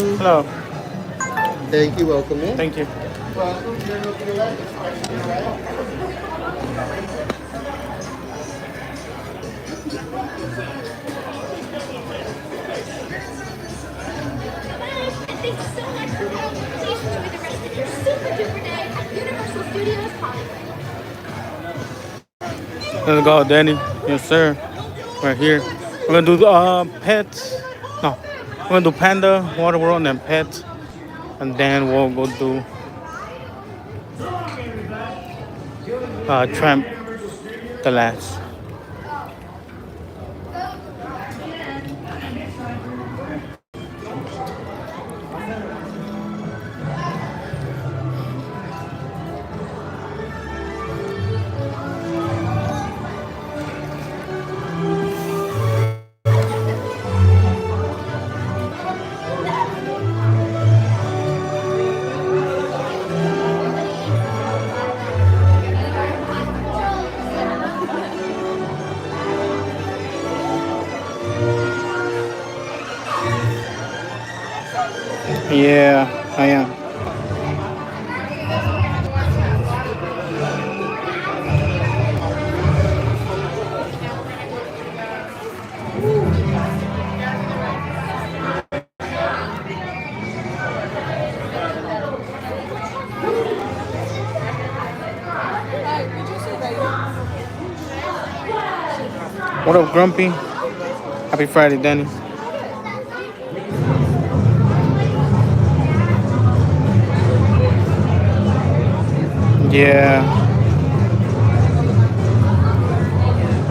Hello. Thank you. Welcome in. Thank you. Welcome. You're looking to right. Thanks so much for coming. Please enjoy the rest of your super duper day at Universal Studios Hollywood. Let's go, Danny. Yes, sir. Right here. We're gonna do pets. No, we're gonna do panda, water world, and then pets, and then we'll go do tramp the last. Yeah, I am. What up, Grumpy? Happy Friday, Danny. Yeah.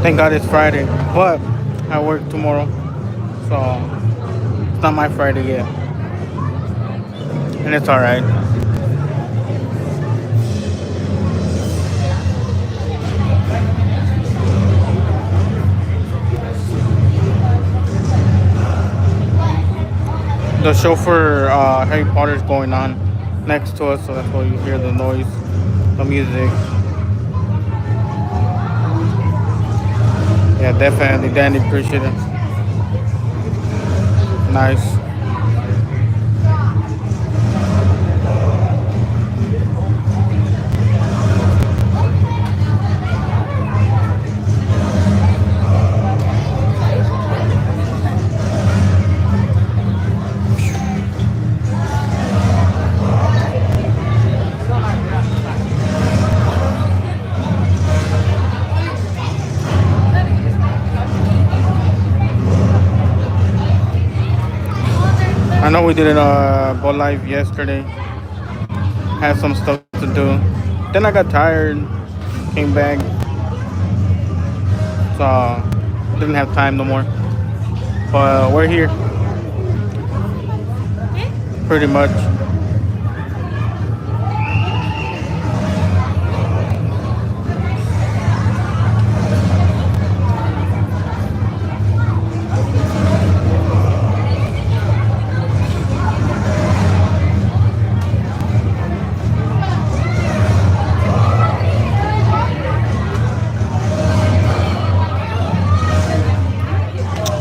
Thank God it's Friday, but I work tomorrow, so it's not my Friday yet, and it's all right. The show for Harry Potter is going on next to us, so that's why you hear the noise, the music. Yeah, definitely, Danny, appreciate it. Nice. I know we didn't go live yesterday. Had some stuff to do. Then I got tired, came back, so didn't have time no more. But we're here, pretty much.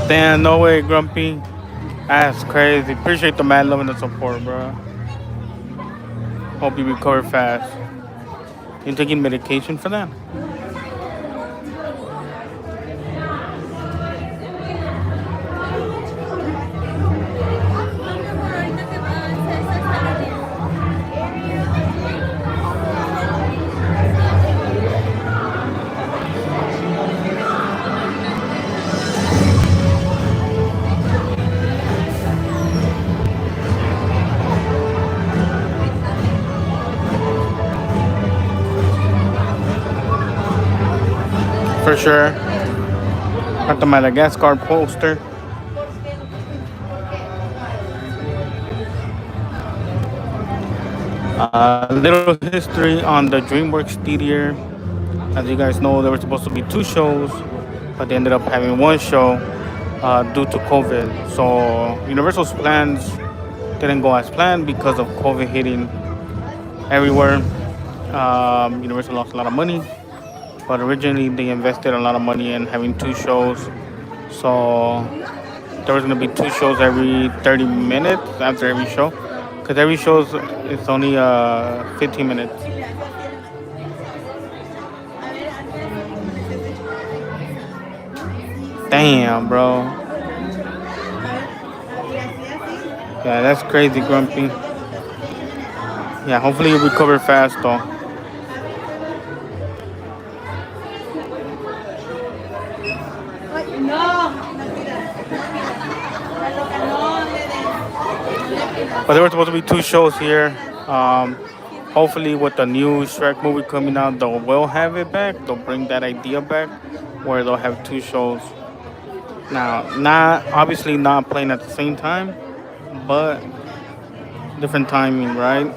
Damn, no way, Grumpy. That's crazy. Appreciate the mad love and the support, bro. Hope you recover fast. You taking medication for that? For sure. Got the Madagascar poster. Little history on the DreamWorks theater. As you guys know, there were supposed to be two shows, but they ended up having one show due to COVID. So Universal's plans didn't go as planned because of COVID hitting everywhere. Universal lost a lot of money, but originally they invested a lot of money in having two shows. So there was gonna be two shows every 30 minutes after every show, because every show's it's only 15 minutes. Damn, bro. Yeah, that's crazy, Grumpy. Yeah, hopefully you recover fast, though. But there were supposed to be two shows here. Um, Hopefully, with the new Shrek movie coming out, they will have it back. They'll bring that idea back, where they'll have two shows. Now, not obviously not playing at the same time, but different timing, right?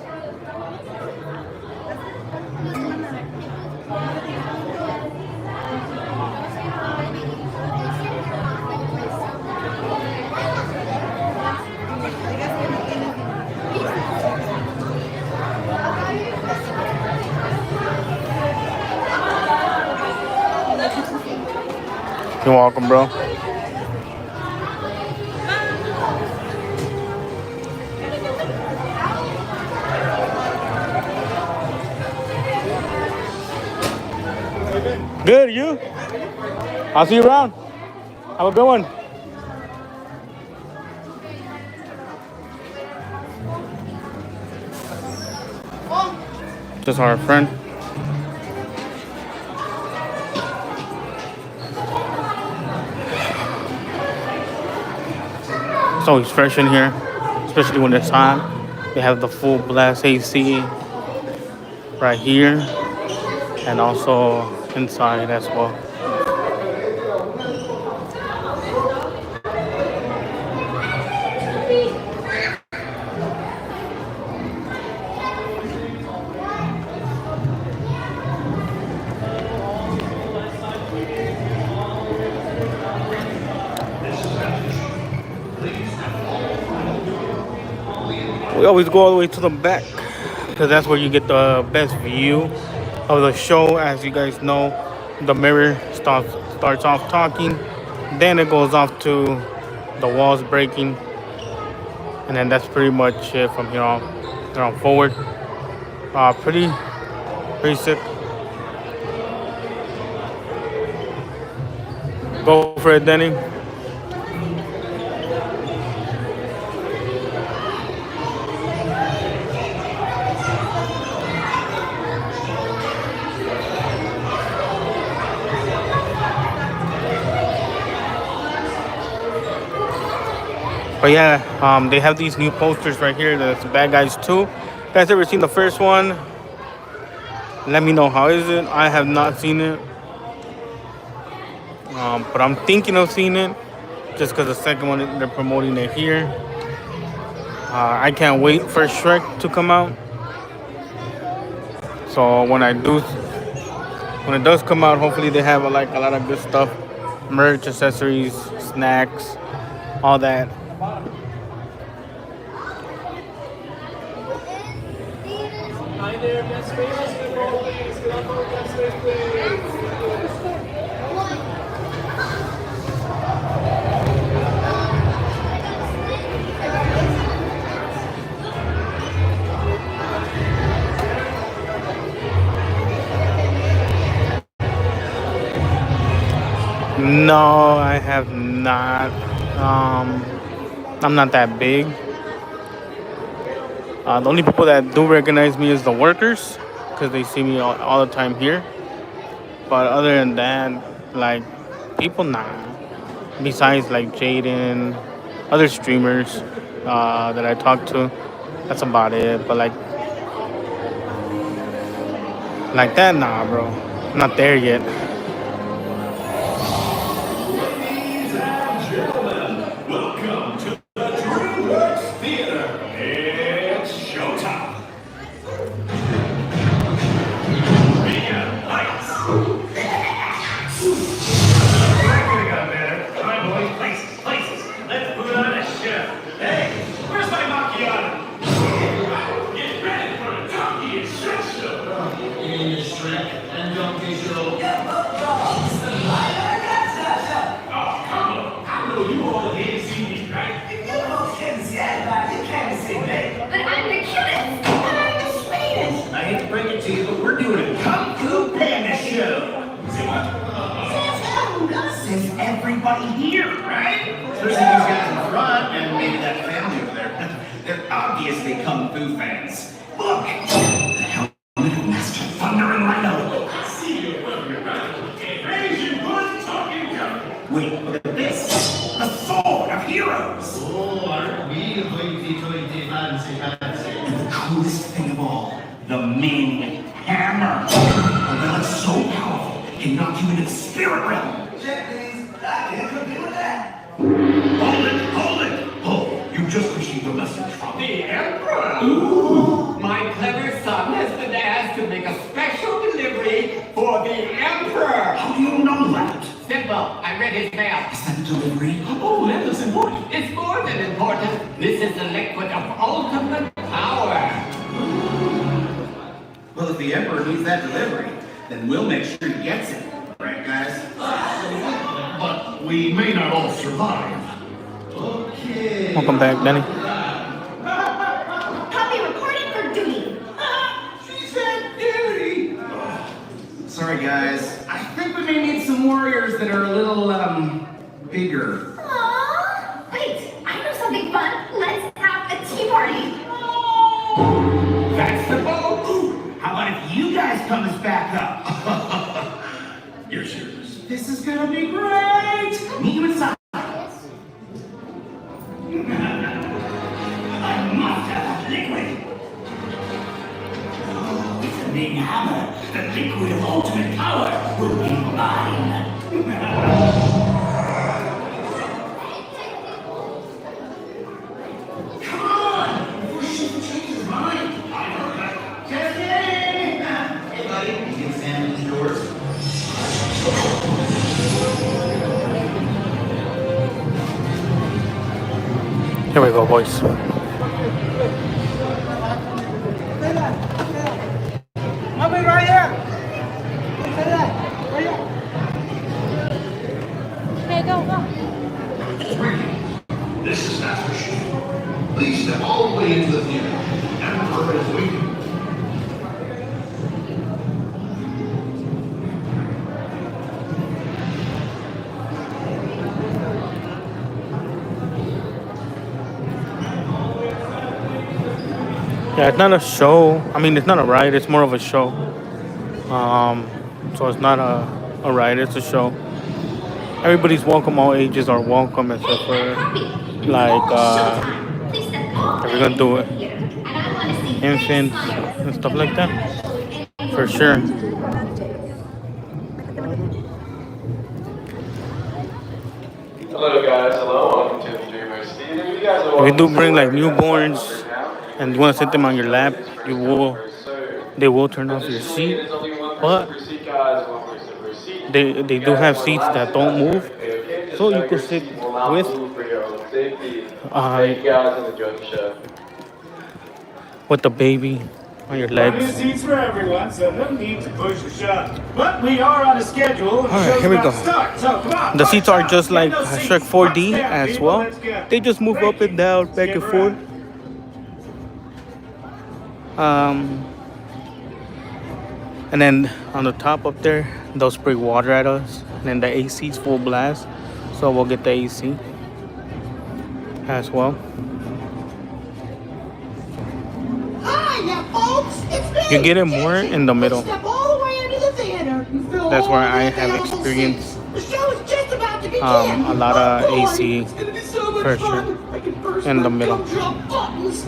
You're welcome, bro. Good, you? I'll see you around. Have a good one. Just our friend. It's always fresh in here, especially when it's hot. They have the full blast AC right here and also inside as well. We always go all the way to the back because that's where you get the best view of the show. As you guys know, the mirror starts off talking, then it goes off to the walls breaking, and then that's pretty much it from here on forward. Pretty sick. Go for it, Denny. But yeah, they have these new posters right here. That's Bad Guys 2. You guys ever seen the first one? Let me know, how is it? I have not seen it. But I'm thinking of seeing it just because the second one, they're promoting it here. I can't wait for Shrek to come out. So when it does come out, hopefully they have like a lot of good stuff. Merch, accessories, snacks, all that. Hi there, best space, good morning, please. Get up on that space, please. No, I have not. I'm not that big. The only people that do recognize me is the workers, because they see me all the time here. But other than that, like, people, nah. Besides like Jaden, other streamers that I talk to, that's about it. But like that, nah, bro. I'm not there yet. Welcome to the DreamWorks Theater. It's showtime. Media lights. Could have got better. Come on, boys. Places. Let's put on a show. Hey, where's my macchiato? Get ready for a donkey and Shrek show. Donkey and Shrek and Donkey show. party here, right? Especially these guys in front and maybe that family over there. They're obviously Kung Fu fans. Look! The helmet of Master Thunder and Rhino. See you, Asian one talking gun. Wait, look at this. The sword of heroes. Oh, aren't we going to And the coolest thing of all, the Ming Hammer. A relic so powerful, it can knock you into the spirit realm. Check these. I can't compete with that. Hold it. Oh, you just received a message from the Emperor. Ooh, my clever son has been asked to make a special delivery for the Emperor. How do you know that? Simple, I read his mail. Is that a delivery? Oh, that is important. It's more than important. This is the liquid of ultimate power. Well, if the Emperor needs that delivery, then we'll make sure he gets it. Right, guys? But we may not all survive. Okay. Welcome back, Danny. Copy reporting for duty. She said duty. Sorry, guys. I think we may need some warriors that are a little, bigger. Aww. Wait, I know something fun. Let's have a tea party. That's the boat. How about if you guys come as backup? You're serious. This is gonna be great. Meet you inside. I must have that liquid. Oh, it's a big hammer. The liquid of ultimate power will be mine. Come on! Before she changes his mind. I know that. Just kidding! Hey, buddy, you can stand in the doors. Here we go, boys. This is Master Chief. Please step all the way into the theater. Emperor is waiting. Yeah, it's not a show. I mean, it's not a ride. It's more of a show. So it's not a ride. It's a show. Everybody's welcome. All ages are welcome, except for like if we're gonna do it, infants and stuff like that. For sure. Hello guys, hello, welcome to the Dreamers Theater. You guys are If you do bring like newborns and you want to sit them on your lap, they will turn off your seat. But they do have seats that don't move, so you can sit with the baby on your Plenty of legs. seats for everyone, so no need to push or shove. But we are on a schedule. And the Alright, show's here we about go. to start, so come on, The seats are just like Get those Shrek seats 4D locked down, as people. well. Let's go. They just move up and down, back and forth. And then on the top up there, they'll spray water at us. And then the AC's full blast, so we'll get the AC as well. Hi there, folks. It's me. You get it more in the middle. Step all the way into the theater. You feel That's where all I the have available experienced seats. The show is just about to begin. a lot of Oh, boy, AC it's gonna be so much for fun. sure. I can burst In the my middle. gumdrop buttons.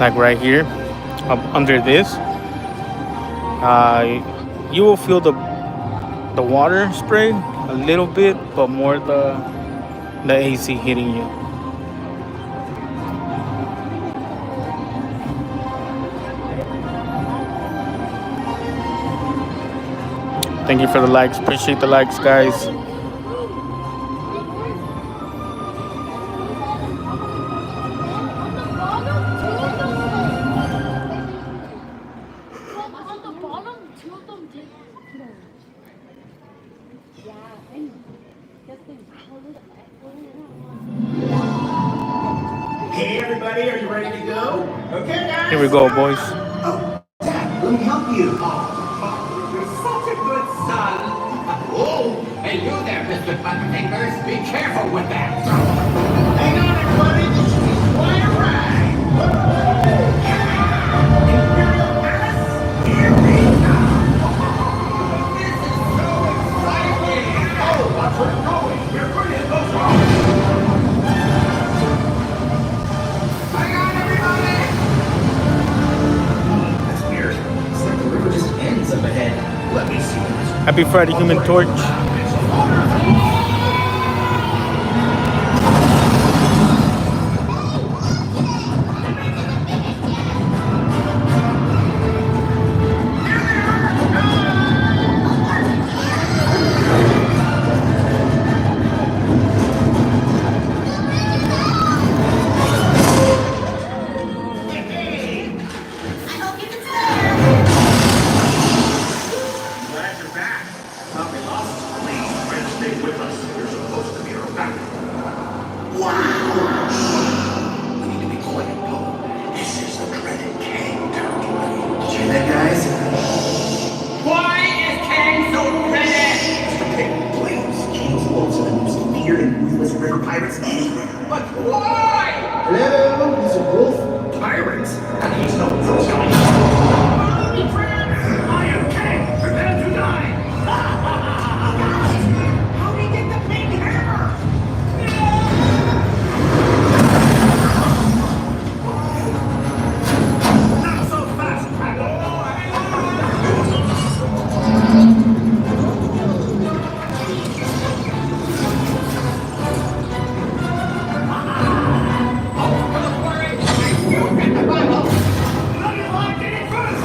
Like right here, up under this, you will feel the water spray a little bit, but more the AC hitting you. Thank you for the likes. Appreciate the likes, guys. Okay, everybody, are you ready to go? Okay, guys. Here we go, boys. Oh, Dad, let me help you. Oh, you're such a good son. Oh, hey, you there, Mr. Buttonfingers. Be careful with that. Hang on, everybody. This should be quite a ride. Imperial Palace, here we come. This is so exciting. Oh, watch where you're going. You're going to hit those rocks. Hang on, everybody. That's weird. It's like the river just ends up ahead. Let me see this. Happy Friday, Human Torch. I hope you can stay. Glad you're back. Thought we lost you. Please try to stay with us. You're supposed to be our backup. Wow! We need to be quiet, Paul. This is the dreaded Kang territory. Did you hear that, guys? Why is Kang so ready? Mr. Pig, please. Kang's wolves are the most feared and ruthless river pirates anywhere. But why? Hello, Mr. Wolf. Pirates? And he's no first guy. I am Kang. Prepare to die. How do you get the pink hammer? Not so fast, Paddle. Let me lock it in first.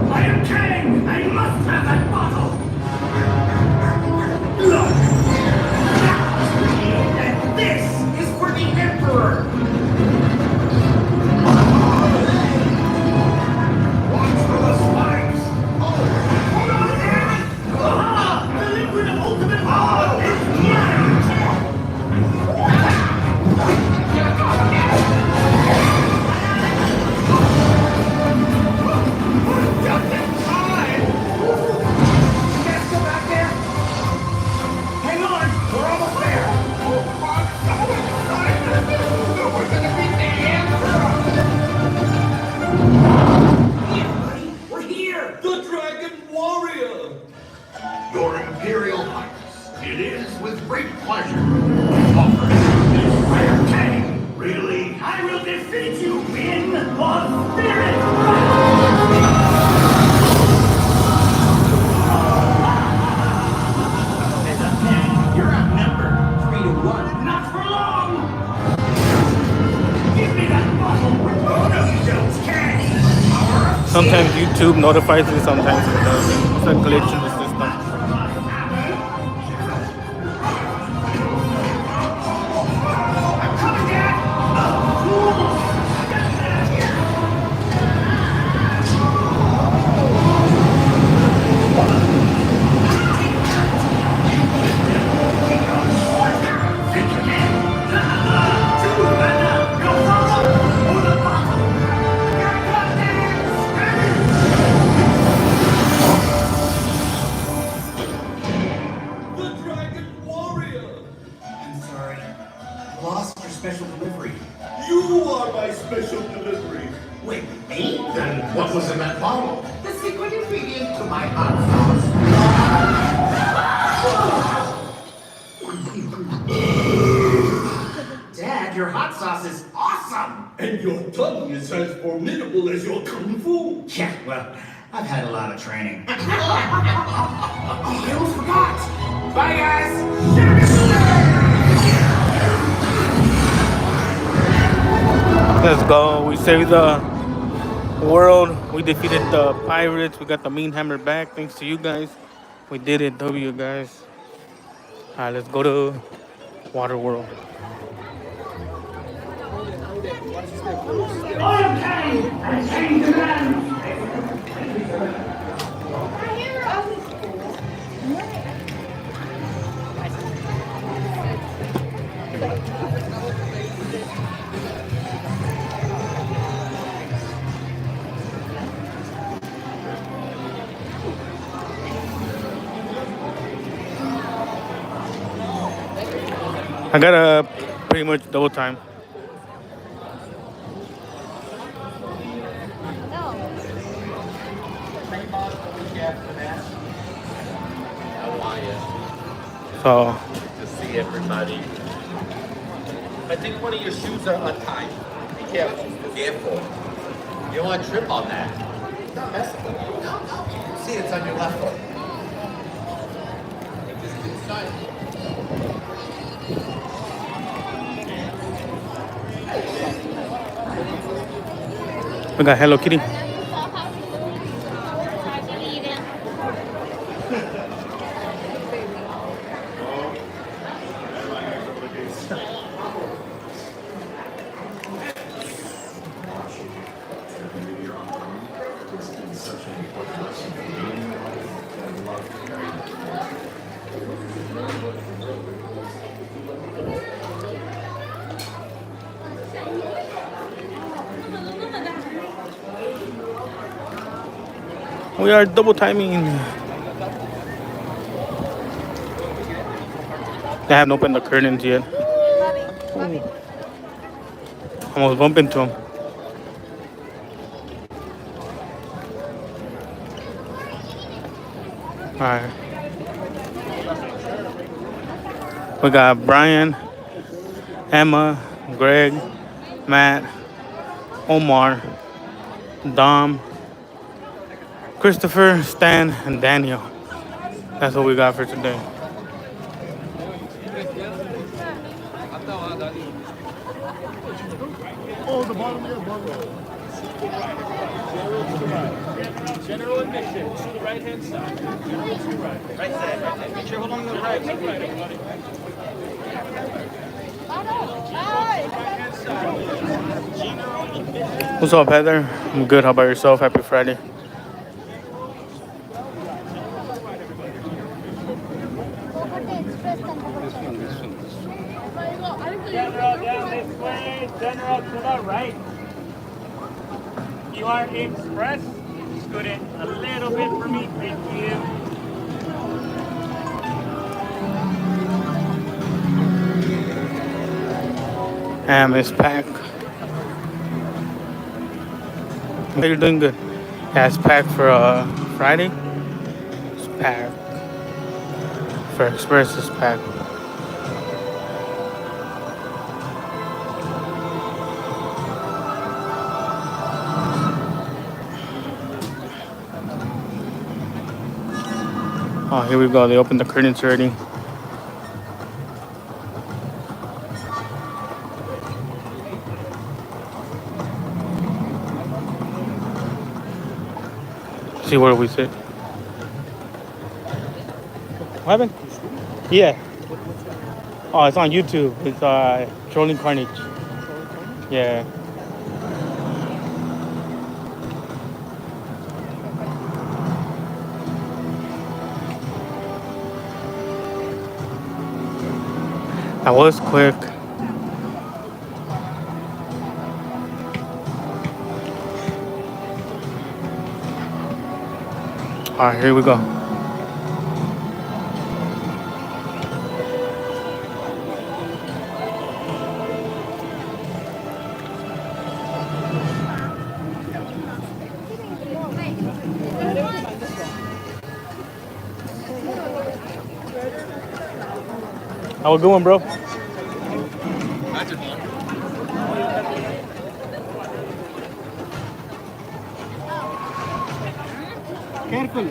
I am Kang. I must have that bottle. Look. And this is for the Emperor. Watch for the spikes. Hold on there. The liquid of ultimate power is mine. Just in time. You guys still back there? Hang on. We're almost there. We're gonna beat the Emperor. We're here. The Dragon Warrior! Your Imperial Highness, it is with great pleasure offered this rare Kang. Really? I will defeat you in the spirit. You're outnumbered 3-1. Not for long. Give me that bottle. Oh no, you don't, Kang. Sometimes YouTube notifies me, sometimes it doesn't. It's a glitch in the system. The Dragon Warrior! I'm sorry. I lost your special delivery. You are my special delivery! Wait, me? Then what was in that bottle? The secret ingredient to my hot sauce. Dad, your hot sauce is awesome! And your tongue is as formidable as your kung fu! Yeah, well, I've had a lot of training. Oh, I almost forgot! Bye, guys! Let's go. We saved the world. We defeated the pirates. We got the mean hammer back. Thanks to you guys. We did it. W, guys. Alright, let's go to Water World. I am Kang. I change the land. I got a pretty much double time. So To see everybody. I think one of your shoes are untied. Be careful. Careful. You don't want to trip on that. It's not messing with you. No. See, it's on your left foot. Just inside. we got Hello Kitty. We are double timing. They haven't opened the curtains yet. Ooh. Almost bump into him. Alright. We got Brian, Emma, Greg, Matt, Omar, Dom, Christopher, Stan, and Daniel. That's what we got for today. Oh, the bottom of your bottle. General admission to the right-hand side. General to the right. Right side, right side. Make sure hold on to the right. Right, everybody. Right-hand side. General admission. What's up, Heather? I'm good. How about yourself? Happy Friday. General down this way. General to the right. You are express. Scoot it a little bit for me. Thank you. And Miss Pack. You're doing good. Yeah, it's packed for Friday. It's packed. For Express, it's packed. Oh, here we go. They opened the curtains already. See where we sit. What happened? Yeah. Oh, it's on YouTube. It's 𝐶Rolling_KARNAGE. Yeah. That was quick. All right, here we go. How we going, bro? Careful.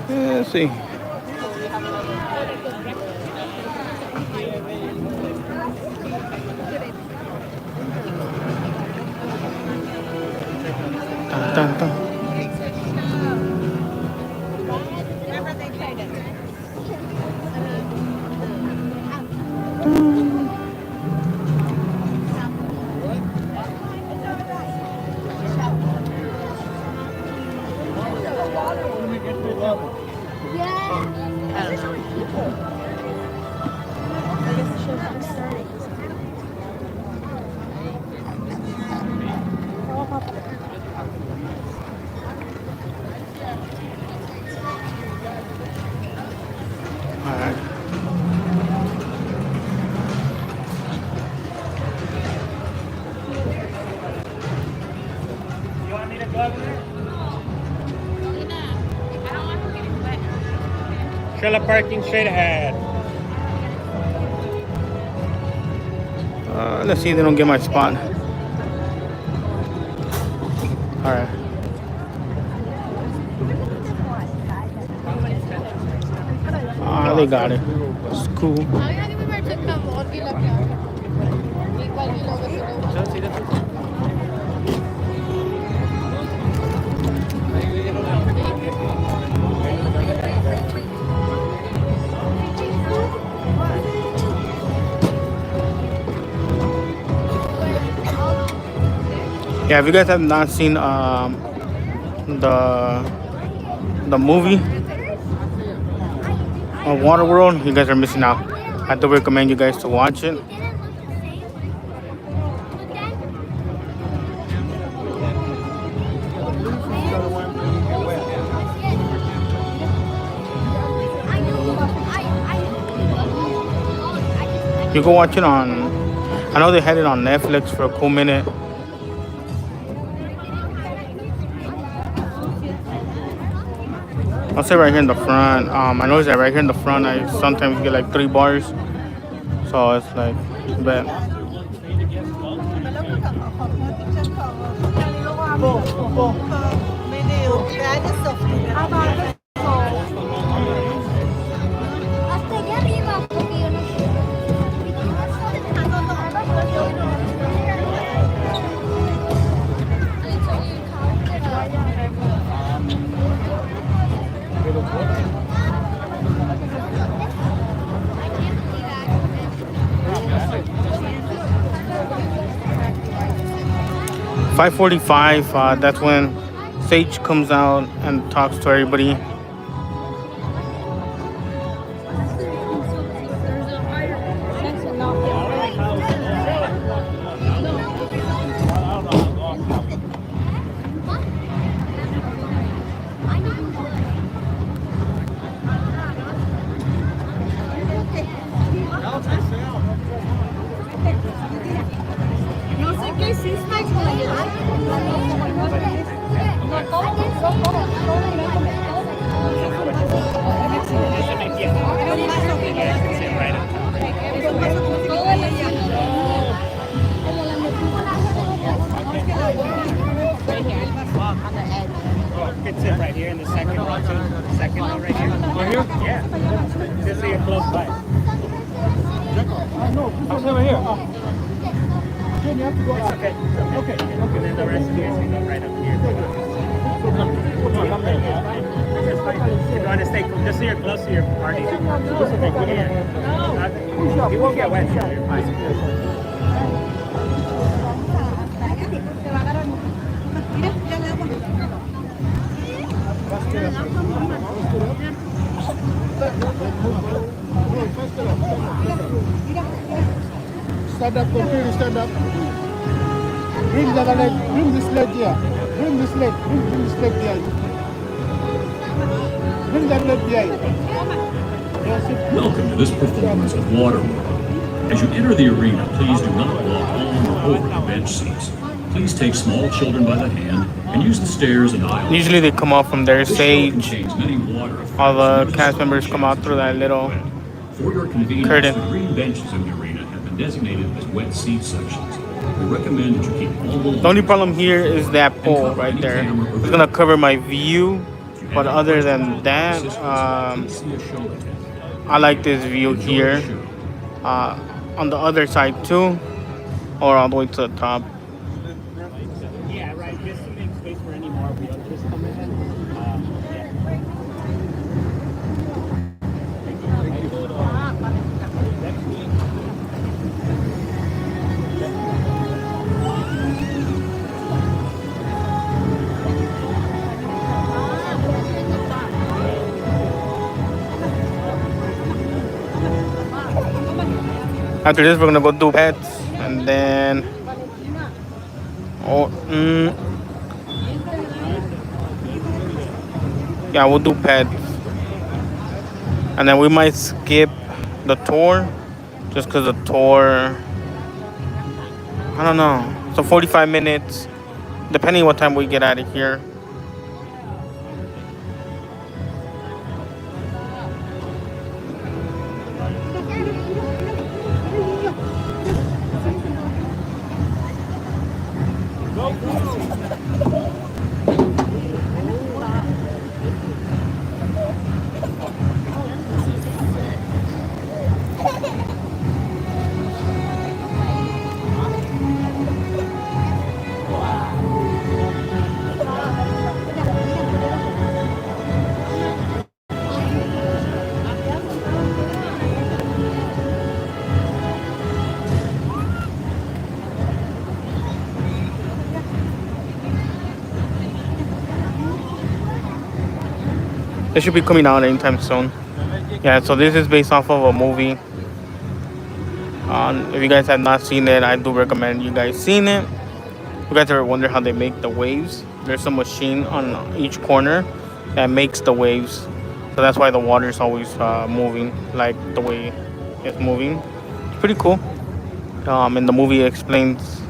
Yeah, let's see. Dun, dun, dun. Trailer parking straight ahead. Let's see if they don't get my spot. All right. They got it. It's cool. Yeah, if you guys have not seen the movie on Waterworld, you guys are missing out. I do recommend you guys to watch it. You can watch it on, I know they had it on Netflix for a cool minute. I'll say right here in the front. I noticed that right here in the front, I sometimes get like 3 bars. So it's like, bet. $5:45. That's when Sage comes out and talks to everybody. Could sit right here in the second row too. The second row right here. Right here? Yeah. Just so you're close by. I'll sit right here. It's okay. Okay. And then the rest of you guys can go right up here. If you want to stay, just so you're close to your party. Yeah. You won't get wet, so you're fine. Stand up, continue, stand up. Bring the leg, bring this leg here. Bring this leg, bring this leg behind. Bring that leg behind. Welcome to this performance of Waterworld. As you enter the arena, please do not walk on or over the bench seats. Please take small children by the hand and use the stairs and aisles. Usually they come out from their Sage. All the cast members come out through that little For your convenience, curtain. the green benches in the arena have been designated as wet seat sections. We recommend that you keep all The only problem here is that pole right there. It's gonna cover my view, but other than that, I like this view here. On the other side too, or all the way to the top. Yeah, right. Just to make space for any more wheelchairs coming in. After this, we're gonna go do pets, and then yeah, we'll do pets, and then we might skip the tour, just cause the tour, I don't know. So 45 minutes, depending what time we get out of here. It should be coming out anytime soon. Yeah, so this is based off of a movie. If you guys have not seen it, I do recommend you guys seeing it. If you guys ever wonder how they make the waves, there's a machine on each corner that makes the waves. So that's why the water is always moving like the way it's moving. It's pretty cool. And the movie explains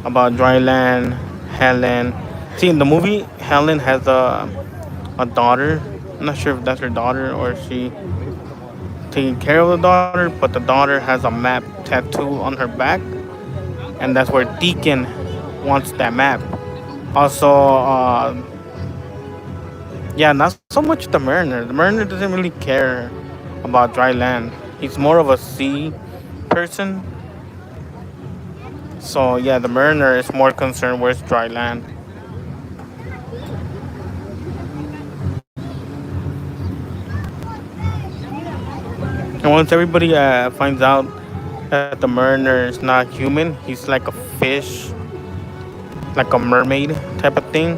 about dry land, Helen. See, in the movie, Helen has a daughter. I'm not sure if that's her daughter or she taking care of the daughter, but the daughter has a map tattoo on her back, and that's where Deacon wants that map. Also, yeah, not so much the Mariner. The Mariner doesn't really care about dry land. He's more of a sea person. So yeah, the Mariner is more concerned where's dry land. And once everybody finds out that the Mariner is not human, he's like a fish, like a mermaid type of thing.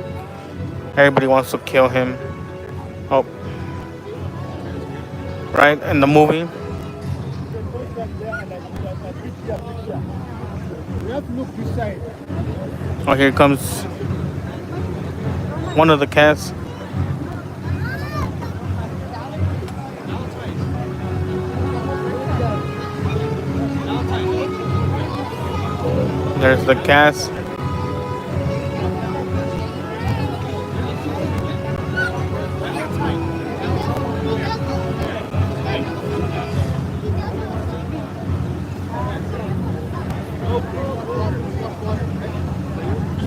Everybody wants to kill him. Oh, right in the movie. Oh, here comes one of the cats. There's the cast.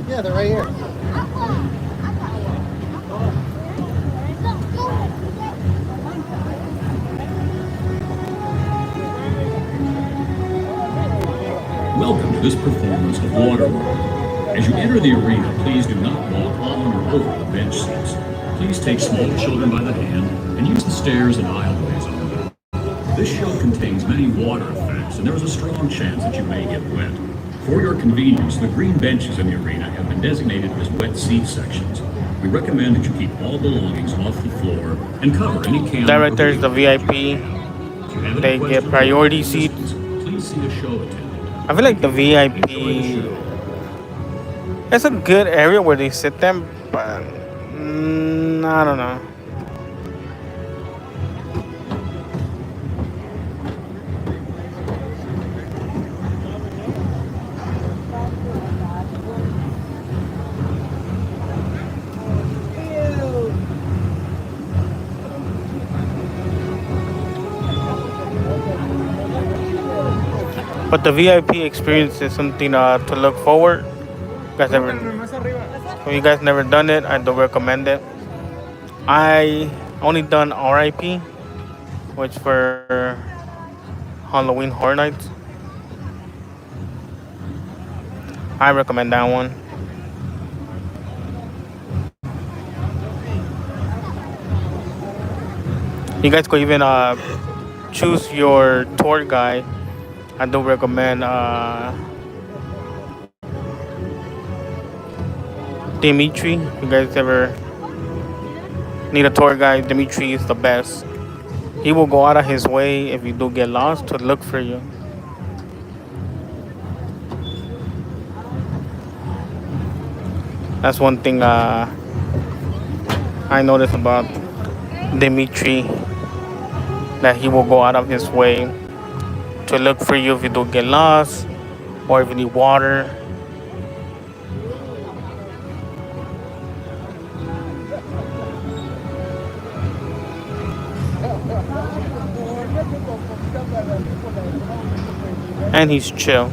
Yeah, they're right here. Welcome to this performance of Waterworld. As you enter the arena, please do not walk on or over the bench seats. Please take small children by the hand and use the stairs and aisleways only. This show contains many water effects, and there is a strong chance that you may get wet. For your convenience, the green benches in the arena have been designated as wet seat sections. We recommend that you keep all belongings off the floor and cover any camera. That right there is the VIP. They get priority seats. Please see a show attendant. I feel like the VIP, it's a good area where they sit them, but I don't know. But the VIP experience is something to look forward. If you guys never done it, I do recommend it. I only done RIP, which for Halloween Horror Nights. I recommend that one. You guys could even choose your tour guide. I do recommend Dimitri. If you guys ever need a tour guide, Dimitri is the best. He will go out of his way if you do get lost to look for you. That's one thing I noticed about Dimitri, that he will go out of his way to look for you if you do get lost or if you need water. And he's chill.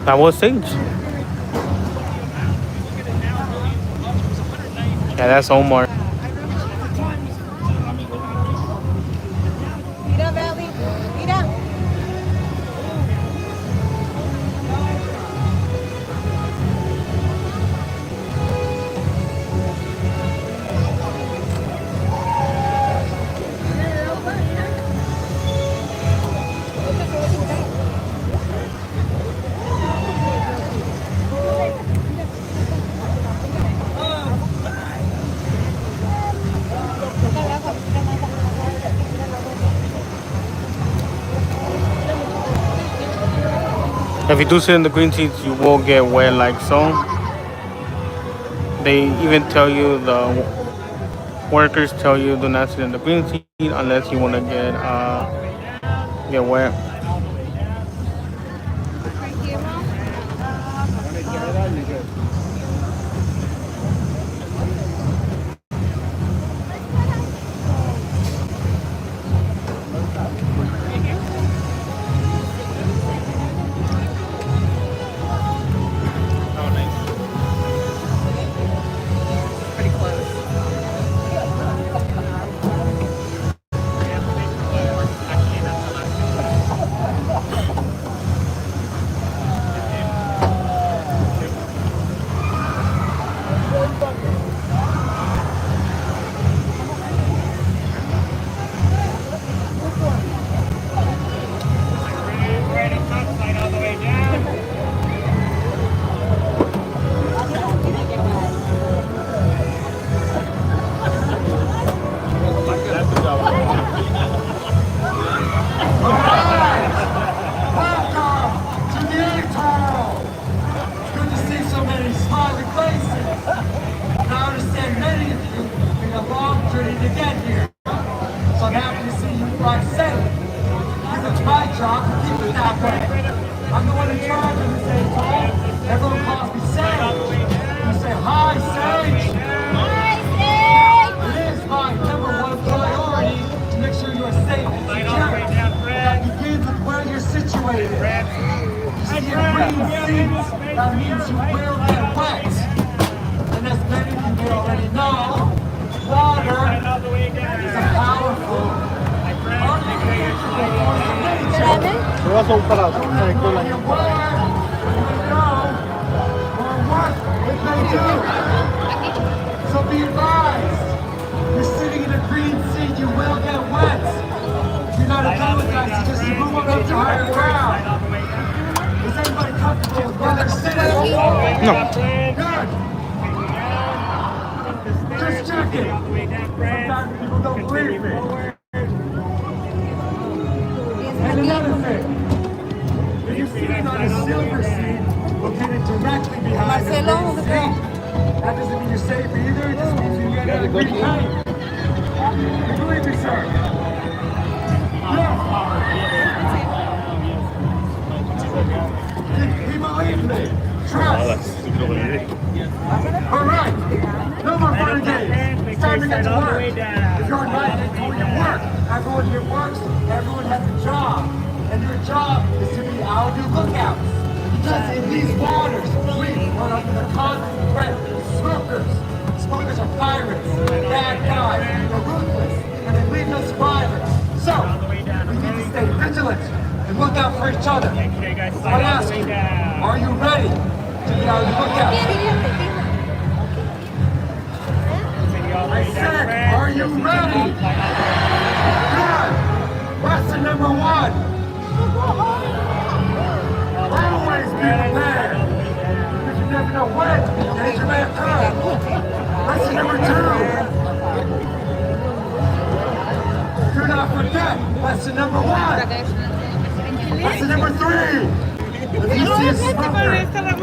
That was Sage. Yeah, that's Omar. Mira, Belly. Mira. If you do sit in the green seats, you will get wet like so. They even tell you, the workers tell you, do not sit in the green seat unless you want to get wet. That means you will get wet. And as many of you may already know, water is a powerful, unpredictable force of nature. Whether you wear, you know, or what it may do. So be advised, you're sitting in a green seat, you will get wet. You're not apologizing, just to move on up to higher ground. Is anybody comfortable with where they're sitting? No. Good. Just checking. Sometimes people don't believe me. And another thing, if you're sitting on a silver seat, located directly behind the green seat, that doesn't mean you're safe either, it just means you get a green light. You believe me, sir? He believed me. Trust. All right. No more fun and games. It's time to get to work. If you're invited to your work, everyone here works. Everyone has a job, and your job is to be our new lookouts. Because in these waters, we are under the constant threat of smokers. Smokers are pirates, bad guys, they're ruthless, and they leave no survivors. So we need to stay vigilant and look out for each other. I ask you, are you ready to be our lookout? I said, are you ready? Good. Lesson number one. Always be prepared. Because you never know when danger may occur. Lesson number two. Do not forget lesson number one. Lesson number three. If you see a smoker,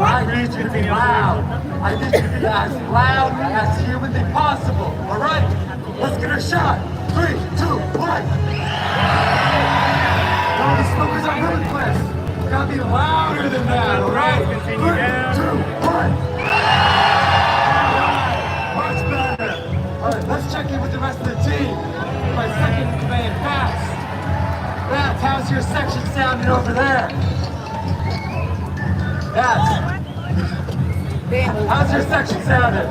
I need you to be loud. I need you to be as loud as humanly possible. All right? Let's get a shot. 3, 2, 1. No, the smokers are ruthless. You gotta be louder than that, all right? 3, 2, 1. Much better. All right, let's check in with the rest of the team. My second command fast. Matt, how's your section sounding over there? Matt, how's your section sounding?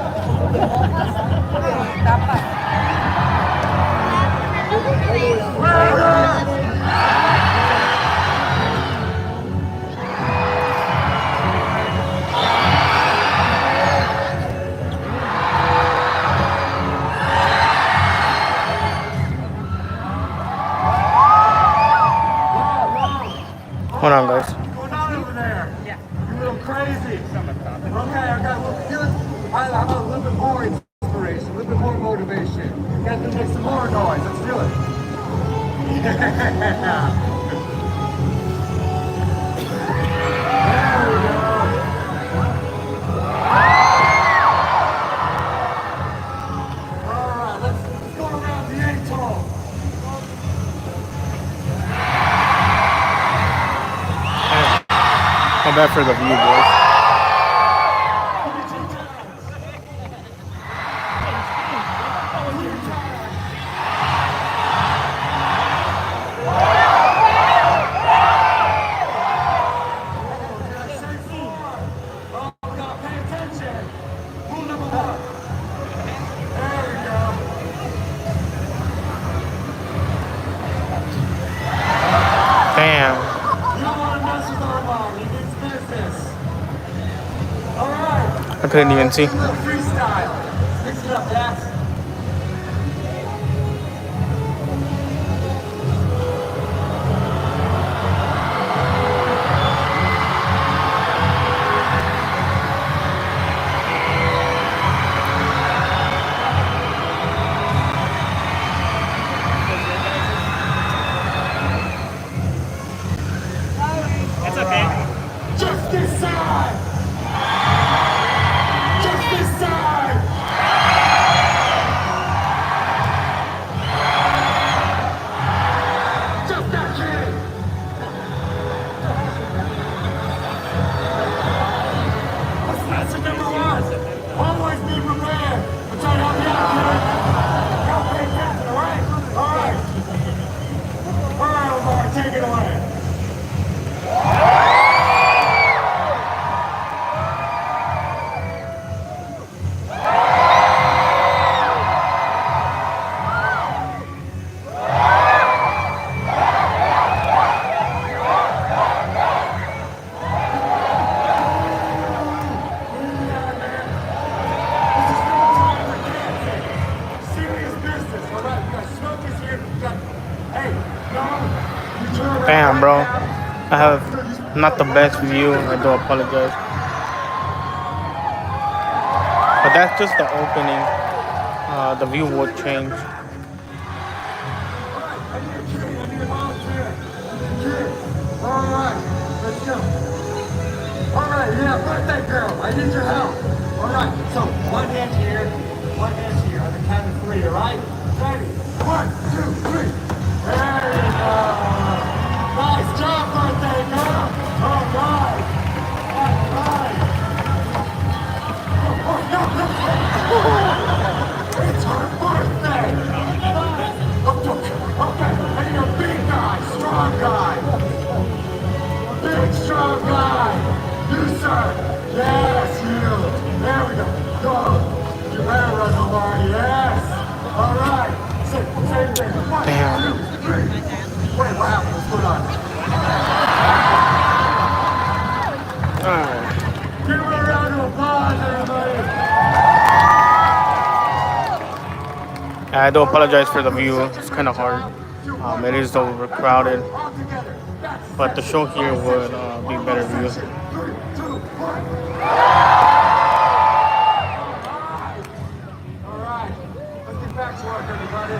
Hold on, guys. What's going on over there? Yeah. You're a little crazy. Okay, I got a little bit more inspiration, a little bit more motivation. You guys can make some more noise. Let's do it. Yeah. There we go. All right, let's go around the atoll. Come back for the view, boys. Damn. I couldn't even see. Freestyle. Mix it up, Dax. That's okay. Just this side. Just this side. Just that kid. What's lesson number 1? Always be prepared. I'm trying to help you out, kid. Y'all pay attention, all right? All right. All right, Omar, take it away. Damn, bro. I have not the best view. I do apologize. But that's just the opening. The view would change. Alright, let's go. Alright, yeah, birthday girl, I need your help. Alright, so one hand here on the count of 3, alright? Ready? 1, 2, 3. There you go. Nice job, birthday girl. Alright. Alright. Oh, no, no. It's her birthday. Okay, and you're a big guy, strong guy. Big, strong guy. You, sir. Yes, you. There we go. Go. You better run the line. Yes. All right. Same thing. 1, Damn. 2, 3. Wait, what happened? What's going on? Alright. Give her a round of applause, everybody. I do apologize for the view. It's kind of hard. It is overcrowded. But the show here would be better view. 3, 2, 1. All right. Let's get back to work, everybody.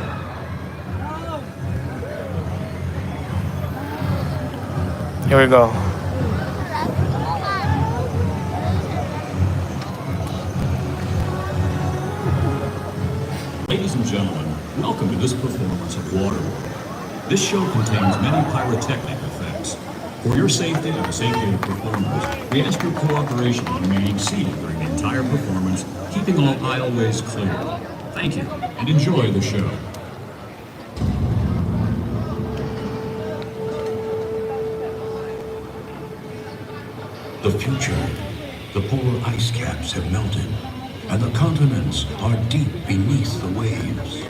Here we go. and gentlemen, welcome to this performance of Waterworld. This show contains many pyrotechnic effects. For your safety and the safety of the performers, we ask your cooperation in remaining seated during the entire performance, keeping all aisleways clear. Thank you, and enjoy the show. The future. The polar ice caps have melted, and the continents are deep beneath the waves.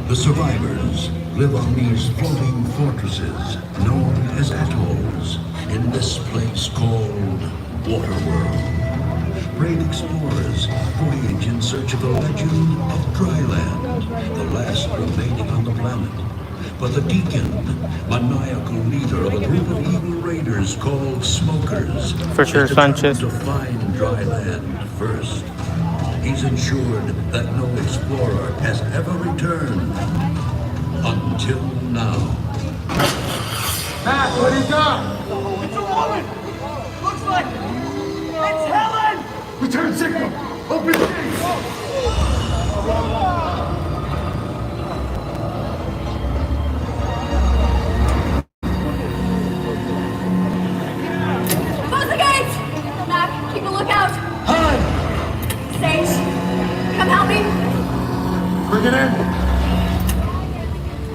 The survivors live on these floating fortresses known as atolls in this place called Waterworld. Brave explorers voyage in search of the legend of Dryland, the last remaining on the planet. But the Deacon, maniacal leader of a group of evil raiders called Smokers, For sure, is determined Sanchez. to find dry land first. He's ensured that no explorer has ever returned until now. Matt, what do you got? It's a woman! Looks like it's Helen! Return signal! Open the gate! Close the gates! Mac, keep a lookout. Hi! Sage, come help me. Bring it in.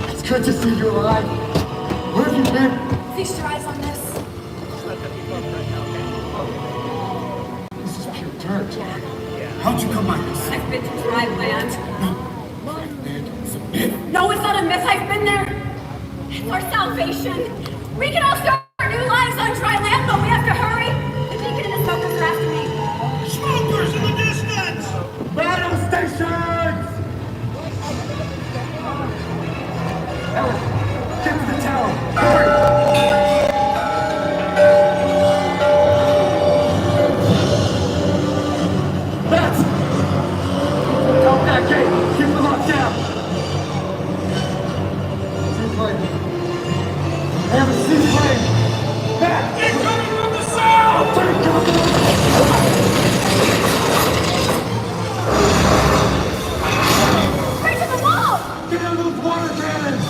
It's good to see you alive. Where have you been? Feast your eyes on this. This is pure dirt. How'd you come by this? I've been to Dryland. It's a myth. No, it's not a myth. I've been there. It's our salvation. We can all start our new lives on dry land, but we have to hurry. The Deacon and the Smokers are after me. Smokers in the distance! Battle stations! Ellen, get to the tower. Hurry! Bats! Help that gate! Keep the lock down! Seaplane. I have a seaplane! Back! Incoming from the south! Take cover! Right to the wall! Get out of those water cannons!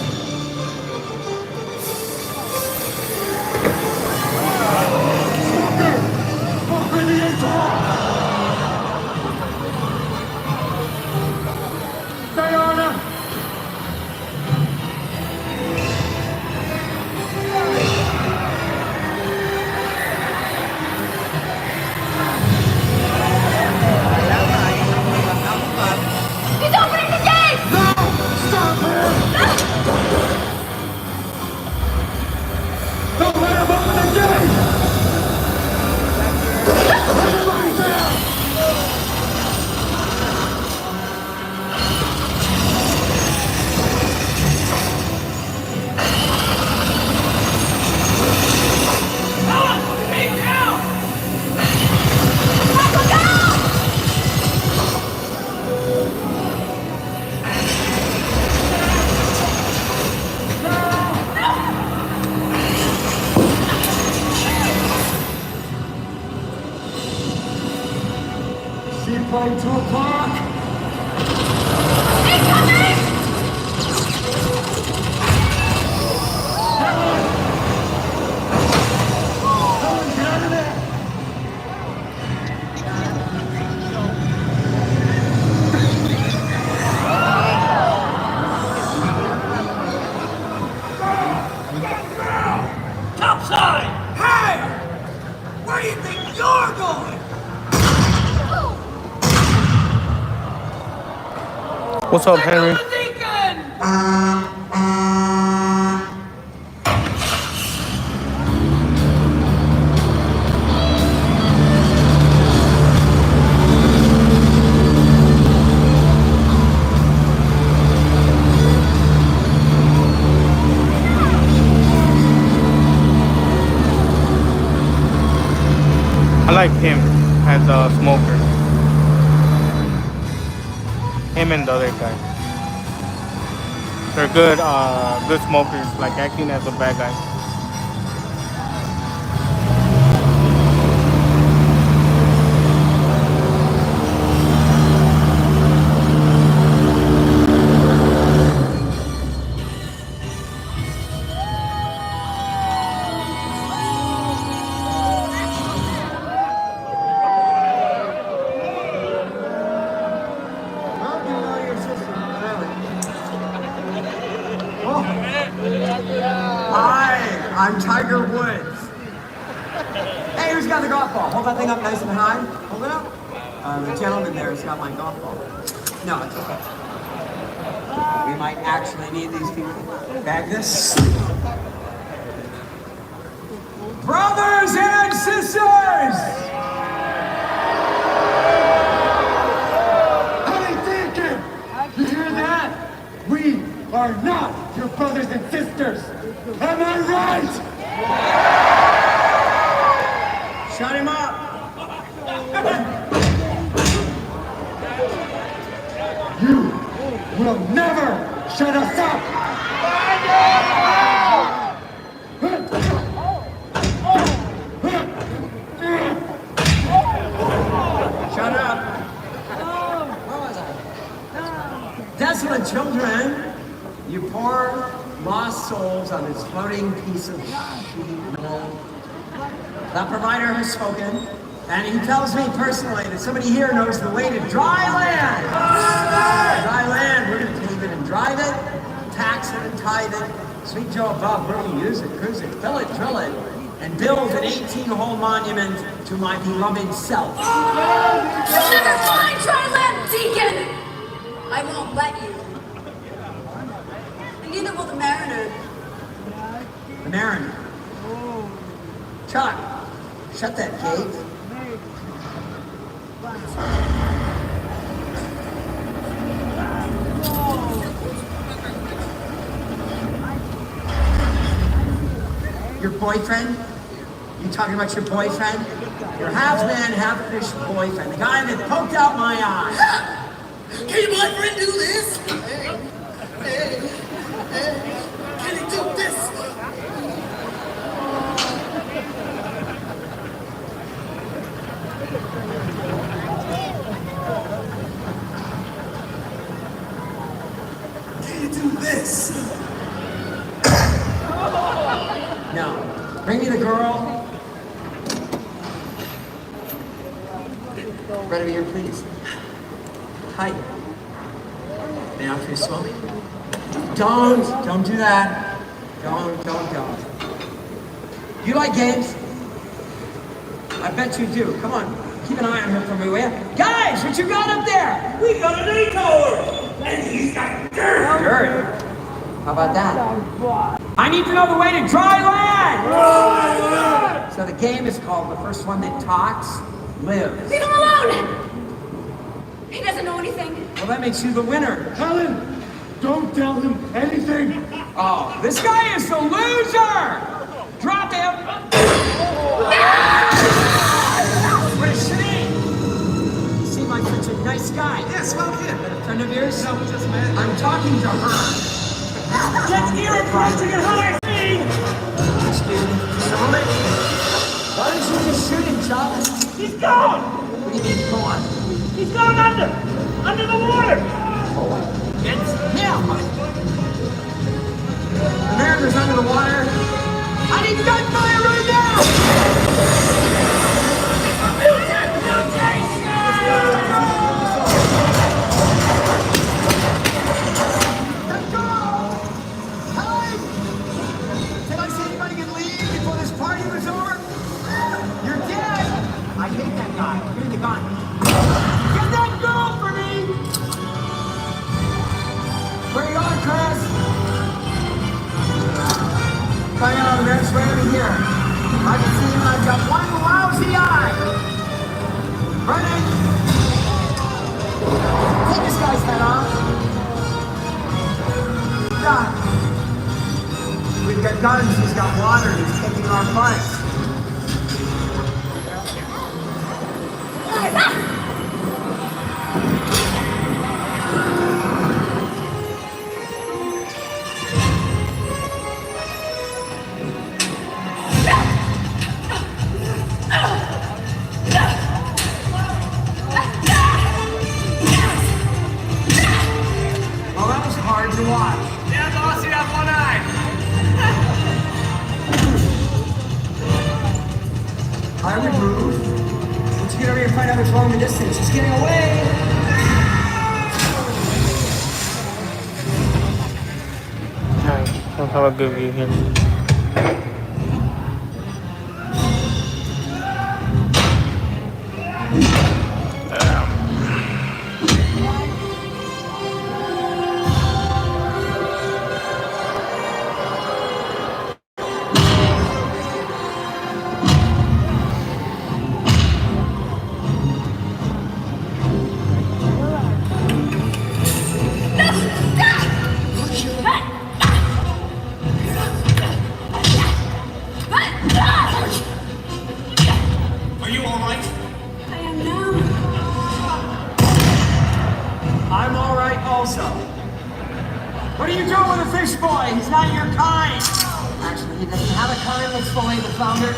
Smoker! Smoker in the atoll! Stay on him! He's opening the gates! No! Stop him! Don't let him open the gate! Everybody down! Seaplane 2 o'clock! Incoming! Helen, get out of there! Topside! Hey! Where do you think you're going? What's up, Henry? The Deacon! I like him as a smoker. Him and the other guy. They're good smokers, like acting as a bad guy. Hi, I'm Tiger Woods. Hey, who's got the golf ball? Hold that thing up nice and high. Hold it up. The gentleman there has got my golf ball. No, it's okay. We might actually need these people. Bag this. Brothers and sisters! Hey, thinking! You hear that? We are not your brothers and sisters. Am I right? Shut him up. You will never shut us up. Shut up. Where was I? Desolate children, you poor lost souls on this floating piece of sheet metal. The provider has spoken, and he tells me personally that somebody here knows the way to dry land. Dry land, we're going to pave it and drive it, tax it and tithe it. Sweet Joe above, we're going to use it, cruise it, fill it, drill it, and build an 18-hole monument to my beloved self. You'll never find dry land, Deacon! I won't let you. And neither will the mariner. The mariner. Chuck, shut that gate. Your boyfriend? You talking about your boyfriend? Your half-man, half-fish boyfriend. The guy that poked out my eye. Can your boyfriend do this? Can he do this? Can you do this? No. Bring me the girl. Right over here, please. Hi. May I offer you a smoke? Don't do that. Don't. You like games? I bet you do. Come on, keep an eye on her for me, will you? Guys, what you got up there? We got an eco! And he's got dirt! Dirt? How about that? I need to know the way to dry land! So the game is called The First One That Talks Lives. Leave him alone! He doesn't know anything. Well, that makes you the winner. Helen, don't tell him anything! Oh, this guy is the loser! Drop him! What a shame! You seem like such a nice guy. Yes, well, kid. A friend of yours? No, just man. I'm talking to her. Get irrepressible and harassing! Excuse me, gentlemen. Why don't you just shoot him, Chuck? He's gone! What do you mean, gone? He's gone under the water! It's him! The mariner's under the water. I need gunfire right now! I hate that guy. Give me the gun. Get that girl for me! Where you going, Chris? Coming out of the next way over here. I can see him. I've got one lousy eye. Running. Take this guy's head off. God. We've got guns. He's got water. He's kicking our butts. Long distance, she's getting away. Okay. Let's have a good view here. Are you all right? I am now. I'm all right also. What are you doing with a fish boy? He's not your kind. Actually, he doesn't have a kind. Let's fillet the founder.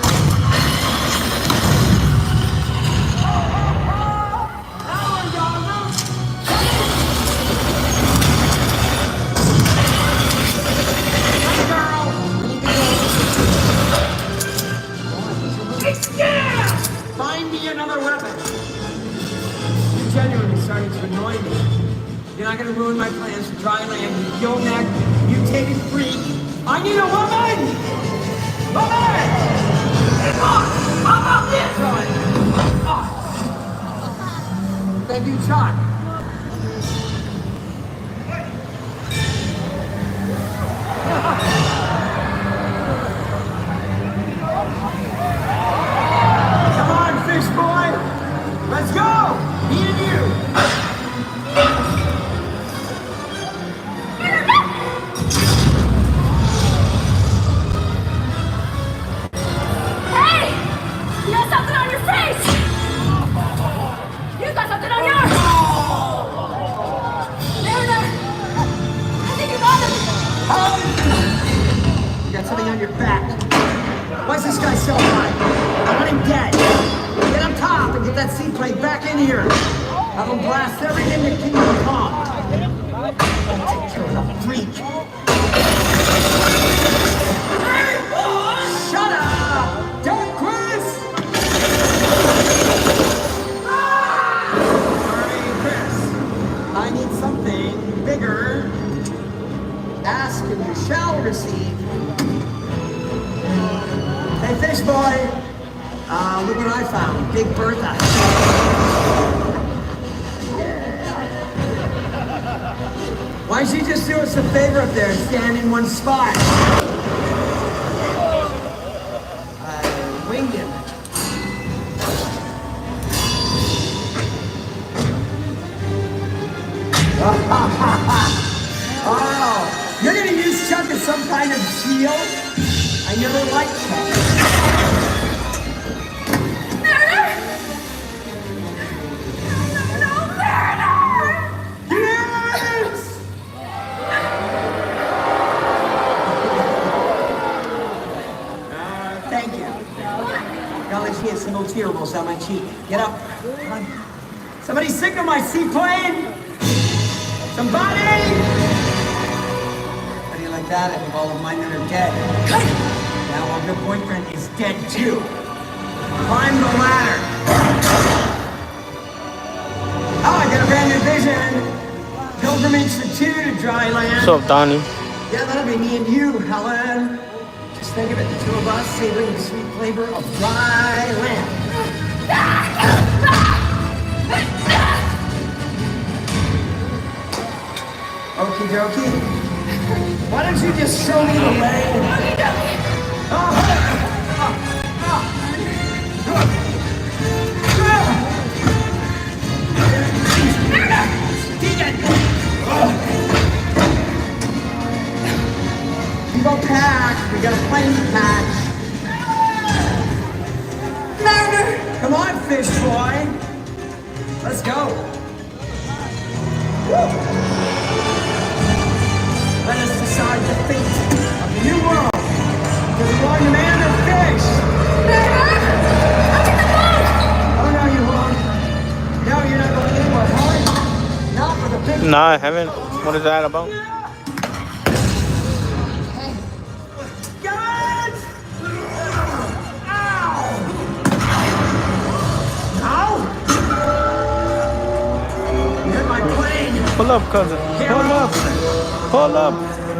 Find me another weapon. You're genuinely starting to annoy me. You're not going to ruin my plans for dry land, you yo-neck, mutated freak. I need a woman! Woman! How about this one? Thank you, Chuck. Come on, fish boy! Let's go! Me and you! Hey! You got something on your face! You got something on yours! Mariner! I think you got him! You got something on your back. Why's this guy so high? I want him dead. Get on top and get that seaplane back in here. Have him blast everything to Kingdom Come. Take care of the freak. Shut up! Don't Chris! Alright, Chris. I need something bigger. Ask and you shall receive. Hey, fish boy. Look what I found. Big Bertha. Why don't you just do us a favor up there and stand in one spot? I winged him. Oh, you're gonna use Chuck as some kind of shield? I never liked Chuck. Thank you. Now let's get some old tear rolls down my cheek. Get up. Come on. Somebody signal my seaplane! Somebody! How do you like that? I think all of mine that are dead. Now well, your boyfriend is dead too. Climb the ladder. Oh, I got a brand new vision. Pilgrimage for two to dry land. What's up, Donnie? Yeah, that'll be me and you, Helen. Just think of it, the two of us savoring the sweet flavor of dry land. Okie dokie. Why don't you just show me the way? You go pack. We got a plane to catch. Come on, fish boy. Let's go. Woo. Let us decide the fate of the new world. Because we're going to man or fish. Oh, no, you won't. No, you're not going anywhere, Helen. Not with a big... No, I haven't. What is that about? Guys! Ow! Ow! You hit my plane. Pull up, cousin. Pull up. Pull up. Well,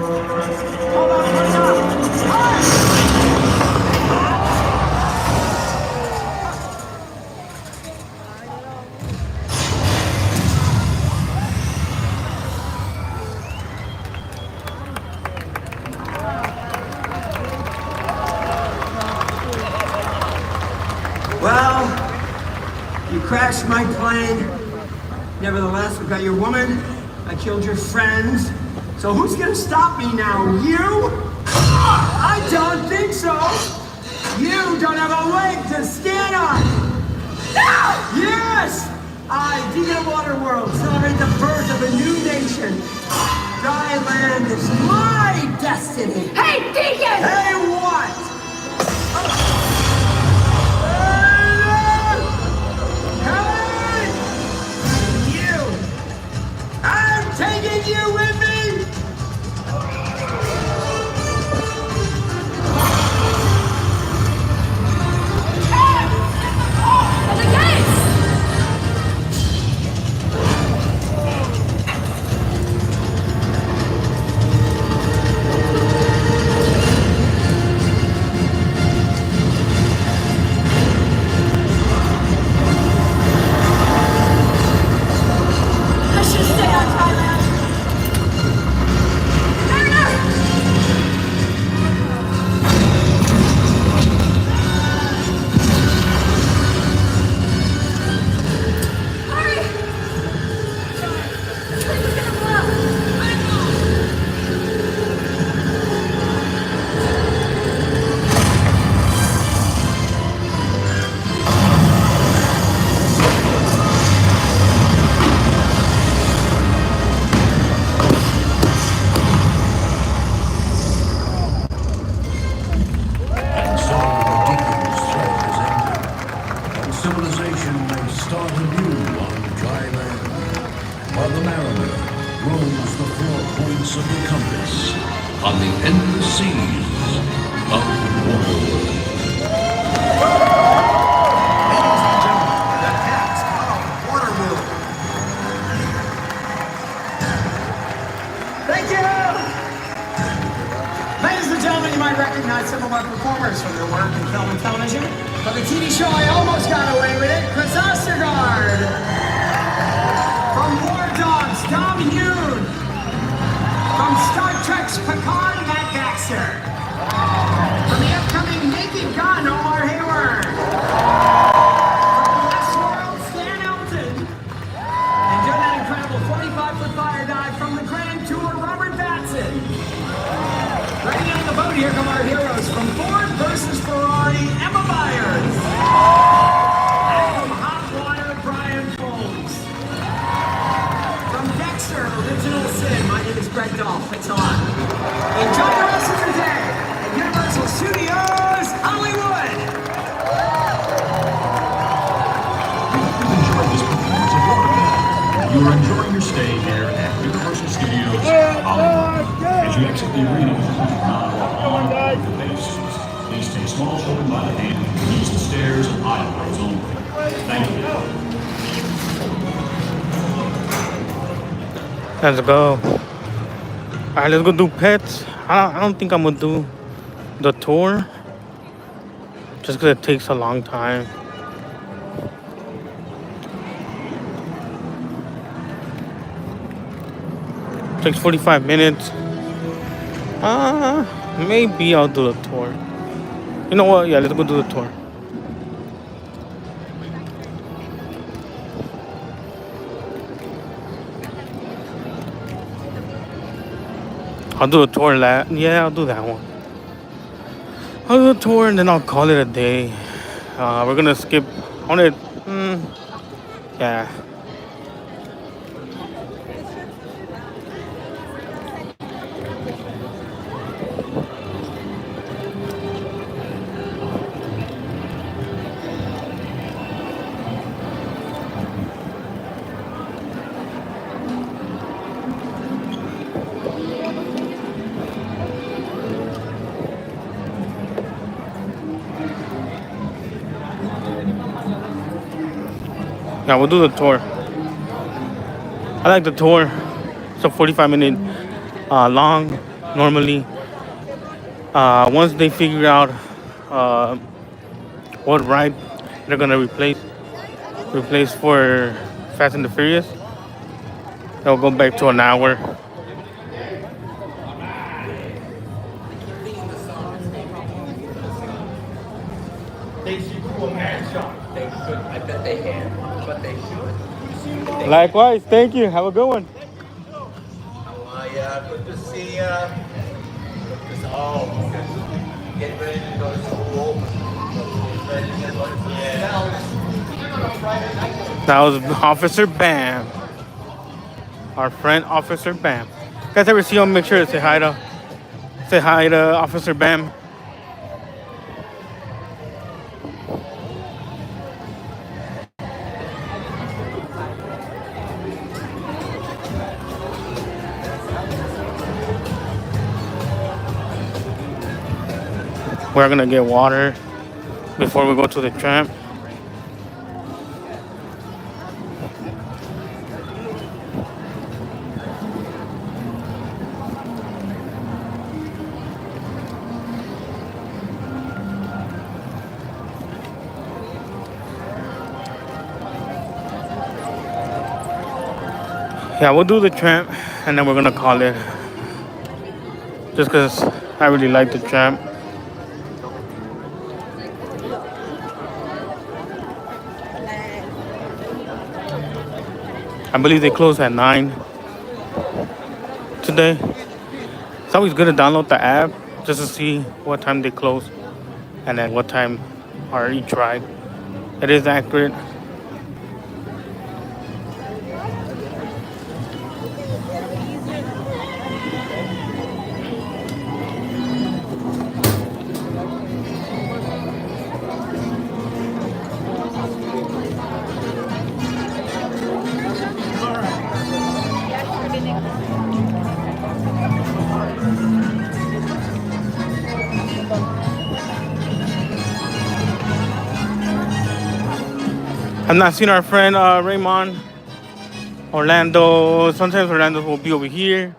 you crashed my plane. Nevertheless, we got your woman. I killed your friends. So who's gonna stop me now? You? I don't think so. You don't have a leg to stand on. No! Yes! I, Deacon of Waterworld, celebrate the birth of a new nation. Dry land is my destiny. Hey, Deacon! Hey, what? Taking you with me! The gates! I should stay on Thailand. And so the Deacon's threat is ended, and civilization may start anew on dry land, while the mariner roams the 4 points of the compass on the endless seas of Waterworld. Ladies and gentlemen, the cast of Waterworld. Thank you! Ladies and gentlemen, you might recognize some of our performers from their work in film and television. From the TV show I Almost Got Away With It, 𝐾𝐨𝐲. From War Dogs, Dom Yoon. From Star Trek's Picard, Matt Baxter. From the upcoming Naked Gun, Omar Hayward. From Westworld, Stan Elton. And doing that incredible 45-foot fire dive from the Grand Tour, Robert Batson. Riding on the boat, here come our heroes from Ford versus Ferrari, Emma Byers. And from Hot Water, Brian Folds. From Dexter, Original Sin, my name is Greg Dolph. It's on. Enjoy the rest of your day at Universal Studios Hollywood. Enjoy this performance of Waterworld. You are enjoying your stay here at Universal Studios Hollywood. As you exit the arena, on the base, please take small children by the hand and use the stairs and aisleways only. Thank you. Let's go. Alright, let's go do pets. I don't think I'm gonna do the tour just because it takes a long time. Takes 45 minutes. Maybe I'll do the tour. You know what? Yeah, let's go do the tour. I'll do a tour. Yeah, I'll do that one. I'll do a tour and then I'll call it a day. We're gonna skip on it. Yeah. Yeah, we'll do the tour. I like the tour. It's a 45-minute long. normally. Once they figure out uh, what ride they're gonna replace for Fast and the Furious, they'll go back to an hour. They should do a matchup. They should. I bet they can, but they should. Likewise, thank you. Have a good one. Good to see you. Oh, get ready to go to school. Get ready to go to school. That was Officer Bam. Our friend Officer Bam. Guys ever see him? Make sure to say hi to Officer Bam. We're gonna get water before we go to the tramp. Yeah, we'll do the tramp and then we're gonna call it. Just because I really like the tramp. I believe they close at 9 today. It's always good to download the app just to see what time they close and then what time are each ride. It is accurate. I've not seen our friend Raymond, Orlando. Sometimes Orlando will be over here.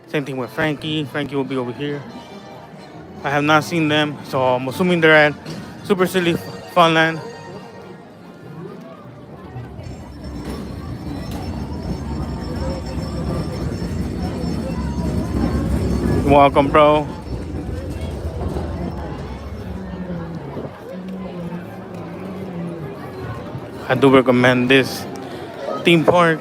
Same thing with Frankie. Frankie will be over here. I have not seen them, so I'm assuming they're at Super Silly Funland. Welcome, bro. I do recommend this theme park.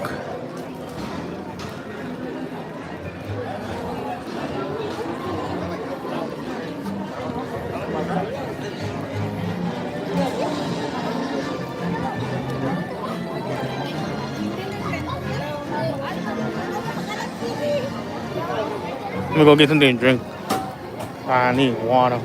Let me go get something to drink. I need water.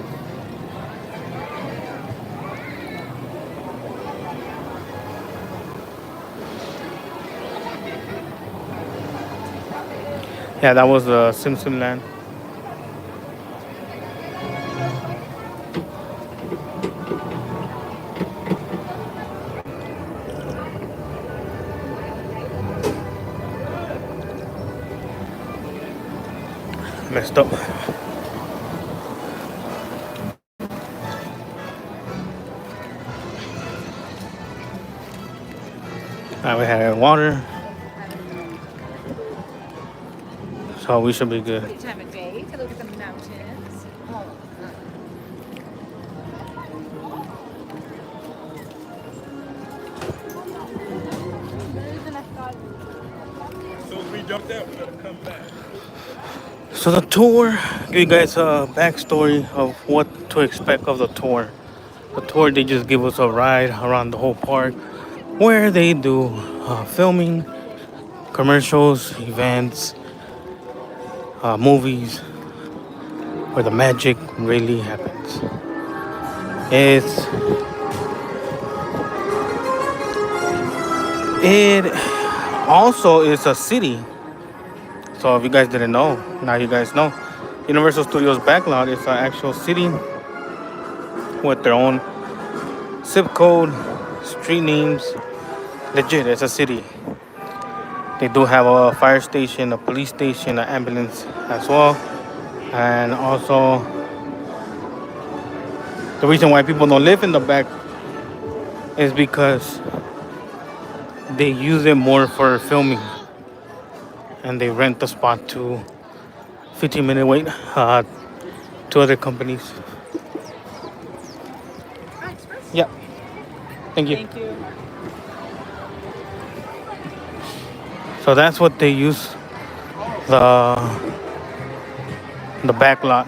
Yeah, that was the Simpson Land. Messed up. Now we have water. So we should be good. Great time of day to look at the mountains. So if we jump that, we're gonna come back. So the tour, give you guys a backstory of what to expect of the tour. The tour, they just give us a ride around the whole park where they do filming, commercials, events, movies, where the magic really happens. It also is a city. So if you guys didn't know, now you guys know. Universal Studios Backlot is an actual city with their own zip code, street names. Legit, it's a city. They do have a fire station, a police station, an ambulance as well. And also, the reason why people don't live in the back is because they use it more for filming, and they rent the spot to 15-minute wait to other companies. Yeah. Thank you. Thank you. So that's what they use the back lot.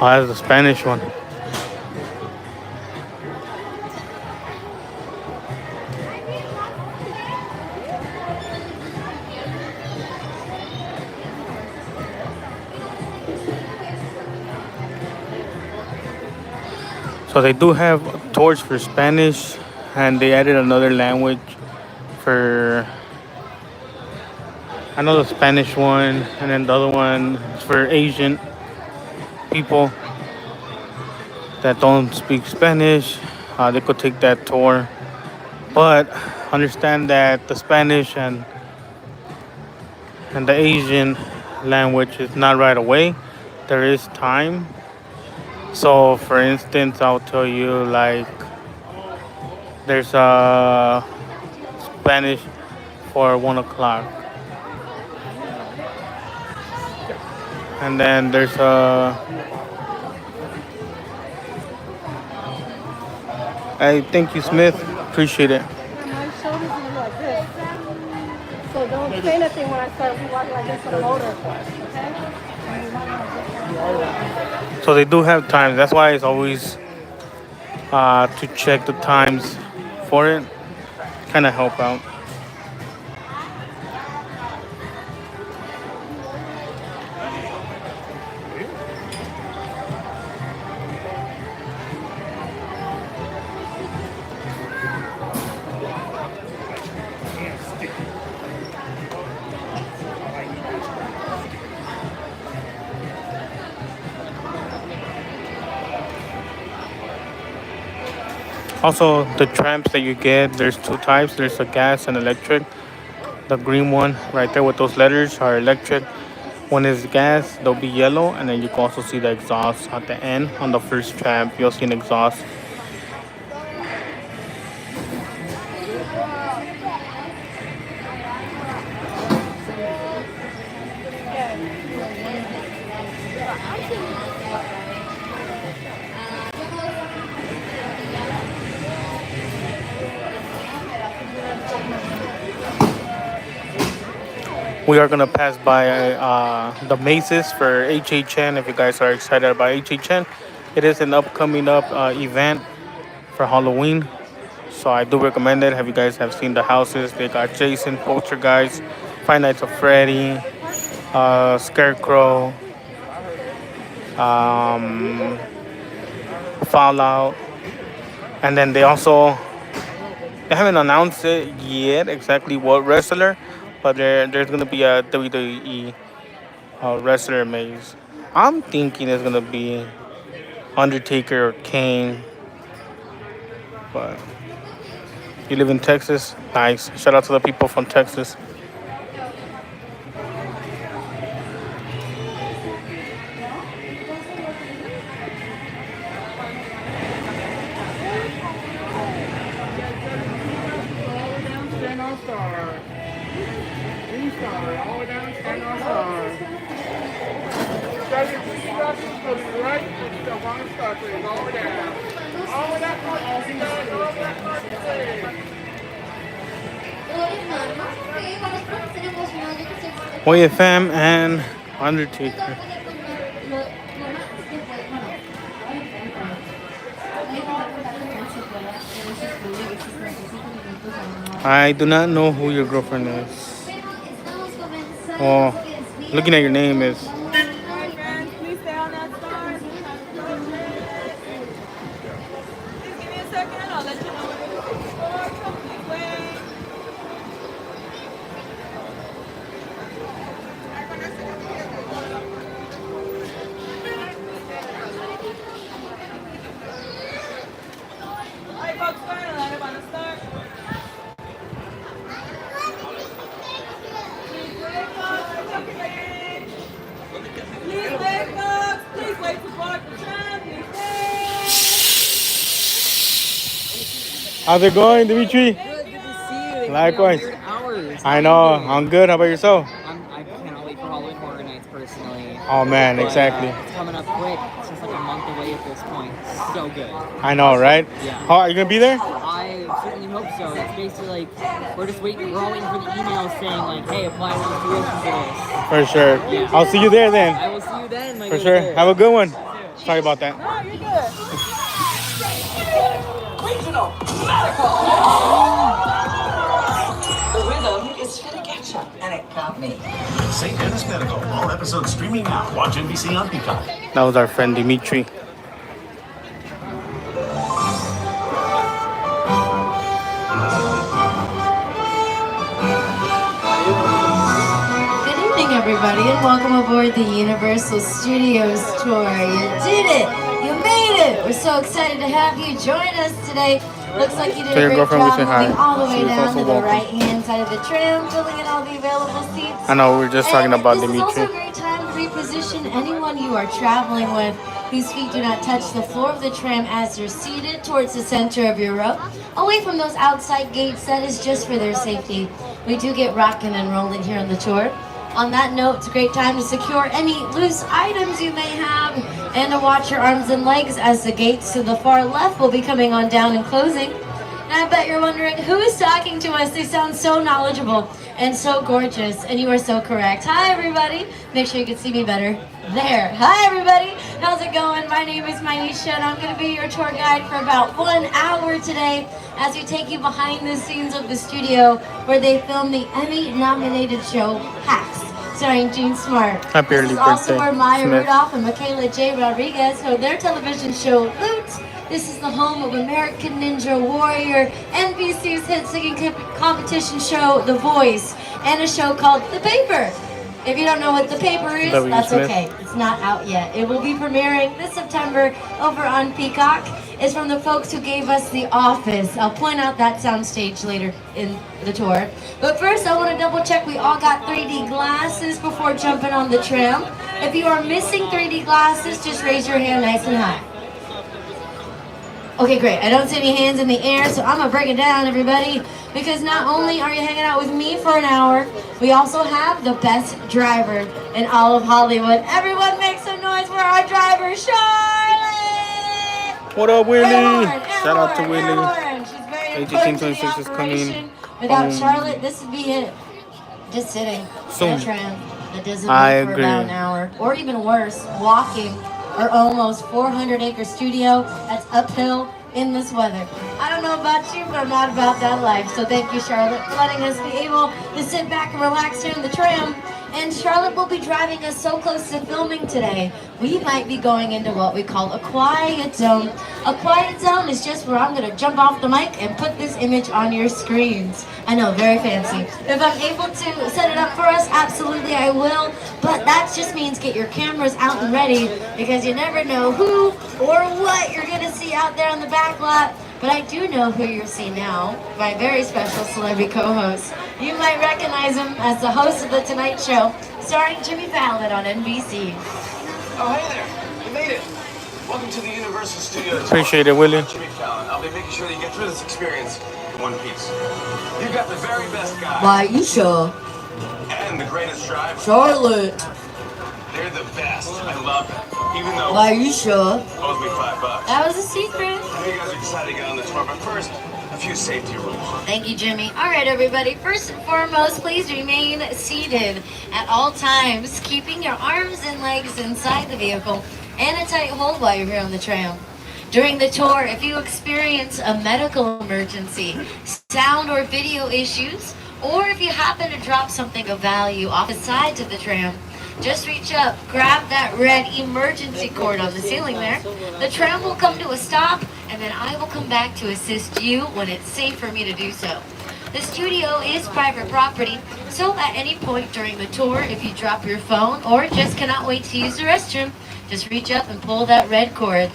Oh, that's the Spanish one. So they do have tours for Spanish, and they added another language for, I know, the Spanish one, and then the other one is for Asian people that don't speak Spanish. They could take that tour, but understand that the Spanish and the Asian language is not right away. There is time. So for instance, I'll tell you, like, there's a Spanish for 1 o'clock, and then there's a, I thank you, Smith, appreciate it. My shoulders are like this. So don't say nothing when I start walking like this on the motor. Okay? So they do have times. That's why it's always to check the times for it. Kind of help out. Also, the tramps that you get, there's 2 types. There's a gas and electric. The green one right there with those letters are electric. One is gas, they'll be yellow, and then you can also see the exhaust at the end. On the first tramp, you'll see an exhaust. We are gonna pass by the mazes for 𝐤𝐤𝐤. If you guys are excited about 𝐤𝐤𝐤, it is an upcoming event for Halloween. So I do recommend it. Have you guys have seen the houses? They got Jason, Poltergeist, Five Nights at Freddy, Scarecrow, Fallout, and then they haven't announced it yet exactly what wrestler, but there's gonna be a WWE wrestler maze. I'm thinking it's gonna be Undertaker or Kane, but you live in Texas, nice. Shout out to the people from Texas. Oye Fam and Undertaker. I do not know who your girlfriend is. Oh, looking at your name is. How's it going, Dimitri? Good to see you. Likewise. Weird hours. I know. I'm good. How about yourself? I cannot wait for Halloween Horror Nights personally. Oh man, But, exactly. It's coming up quick. It's just like a month away at this point. So good. I know, right? Yeah. How are you gonna be there? I certainly hope so. It's basically like we're just waiting. We're all waiting for the email saying like, "Hey, apply for tuition for this." For sure. Yeah. I'll see you there then. I will see you then. My For good sure. sir. Have a good one. Sorry about that. Regional medical. The rhythm is finna catch up, and it got me. St. Dennis Medical. All episodes streaming now. Watch NBC on Peacock. That was our friend Dimitri. Good evening, everybody, and welcome aboard the Universal Studios tour. You did it! You made it! We're so excited to have you join us today. Looks like you did Tell a your great girlfriend we job say hi. moving all the She way is down also to the welcome. right-hand side of the tram, filling in all the available seats. I know, we were just talking about This is also Dimitri. a great time to reposition anyone you are traveling with whose feet do not touch the floor of the tram as you're seated towards the center of your row, away from those outside gates. That is just for their safety. We do get rocking and rolling here on the tour. On that note, it's a great time to secure any loose items you may have and to watch your arms and legs as the gates to the far left will be coming on down and closing. And I bet you're wondering, who is talking to us? They sound so knowledgeable and so gorgeous, and you are so correct. Hi, everybody. Make sure you can see me better. There. Hi, everybody. How's it going? My name is Manisha, and I'm going to be your tour guide for about 1 hour today as we take you behind the scenes of the studio where they filmed the Emmy-nominated show Hacks, starring Gene Smart. Happy early This is also birthday, where Maya Smith. Rudolph and Michaela J. Rodriguez held their television show Loot. This is the home of American Ninja Warrior, NBC's hit singing competition show The Voice, and a show called The Paper. If you don't know what The Paper is, W. that's Smith. okay. It's not out yet. It will be premiering this September over on Peacock. It's from the folks who gave us The Office. I'll point out that soundstage later in the tour. But first, I want to double check we all got 3D glasses before jumping on the tram. If you are missing 3D glasses, just raise your hand nice and high. Okay, great. I don't see any hands in the air, so I'm gonna break it down, everybody. Because not only are you hanging out with me for an hour, we also have the best driver in all of Hollywood. Everyone make some noise for our driver, Charlotte! What up, Willie? Airborne, Shout out to airborne, Willie. airborne. She's very important to the 1826 is coming. Without Charlotte, this would be it. Just sitting Soon. in a tram that doesn't I move for agree. about an hour. Or even worse, walking our almost 400-acre studio that's uphill in this weather. I don't know about you, but I'm not about that life. So thank you, Charlotte, for letting us be able to sit back and relax here in the tram. And Charlotte will be driving us so close to filming today, we might be going into what we call a quiet zone. A quiet zone is just where I'm gonna jump off the mic and put this image on your screens. I know, very fancy. If I'm able to set it up for us, absolutely I will. But that just means get your cameras out and ready, because you never know who or what you're gonna see out there on the back lot. But I do know who you'll see now, my very special celebrity co-host. You might recognize him as the host of The Tonight Show, starring Jimmy Fallon on NBC. Oh, hey there. You made it. Welcome to the Universal Studios. Appreciate it, Willie. I'm Jimmy Fallon. I'll be making sure that you get through this experience in one piece. You've got the very best guy. Why, you sure? And the greatest driver. Charlotte. They're the best. I love it. Even though Why, you sure? owes me $5. That was a secret. I know you guys are excited to get on the tour, but first, a few safety rules. Thank you, Jimmy. All right, everybody. First and foremost, please remain seated at all times, keeping your arms and legs inside the vehicle and a tight hold while you're here on the tram. During the tour, if you experience a medical emergency, sound or video issues, or if you happen to drop something of value off the sides of the tram, just reach up, grab that red emergency cord on the ceiling there. The tram will come to a stop, and then I will come back to assist you when it's safe for me to do so. The studio is private property, so at any point during the tour, if you drop your phone or just cannot wait to use the restroom, just reach up and pull that red cord.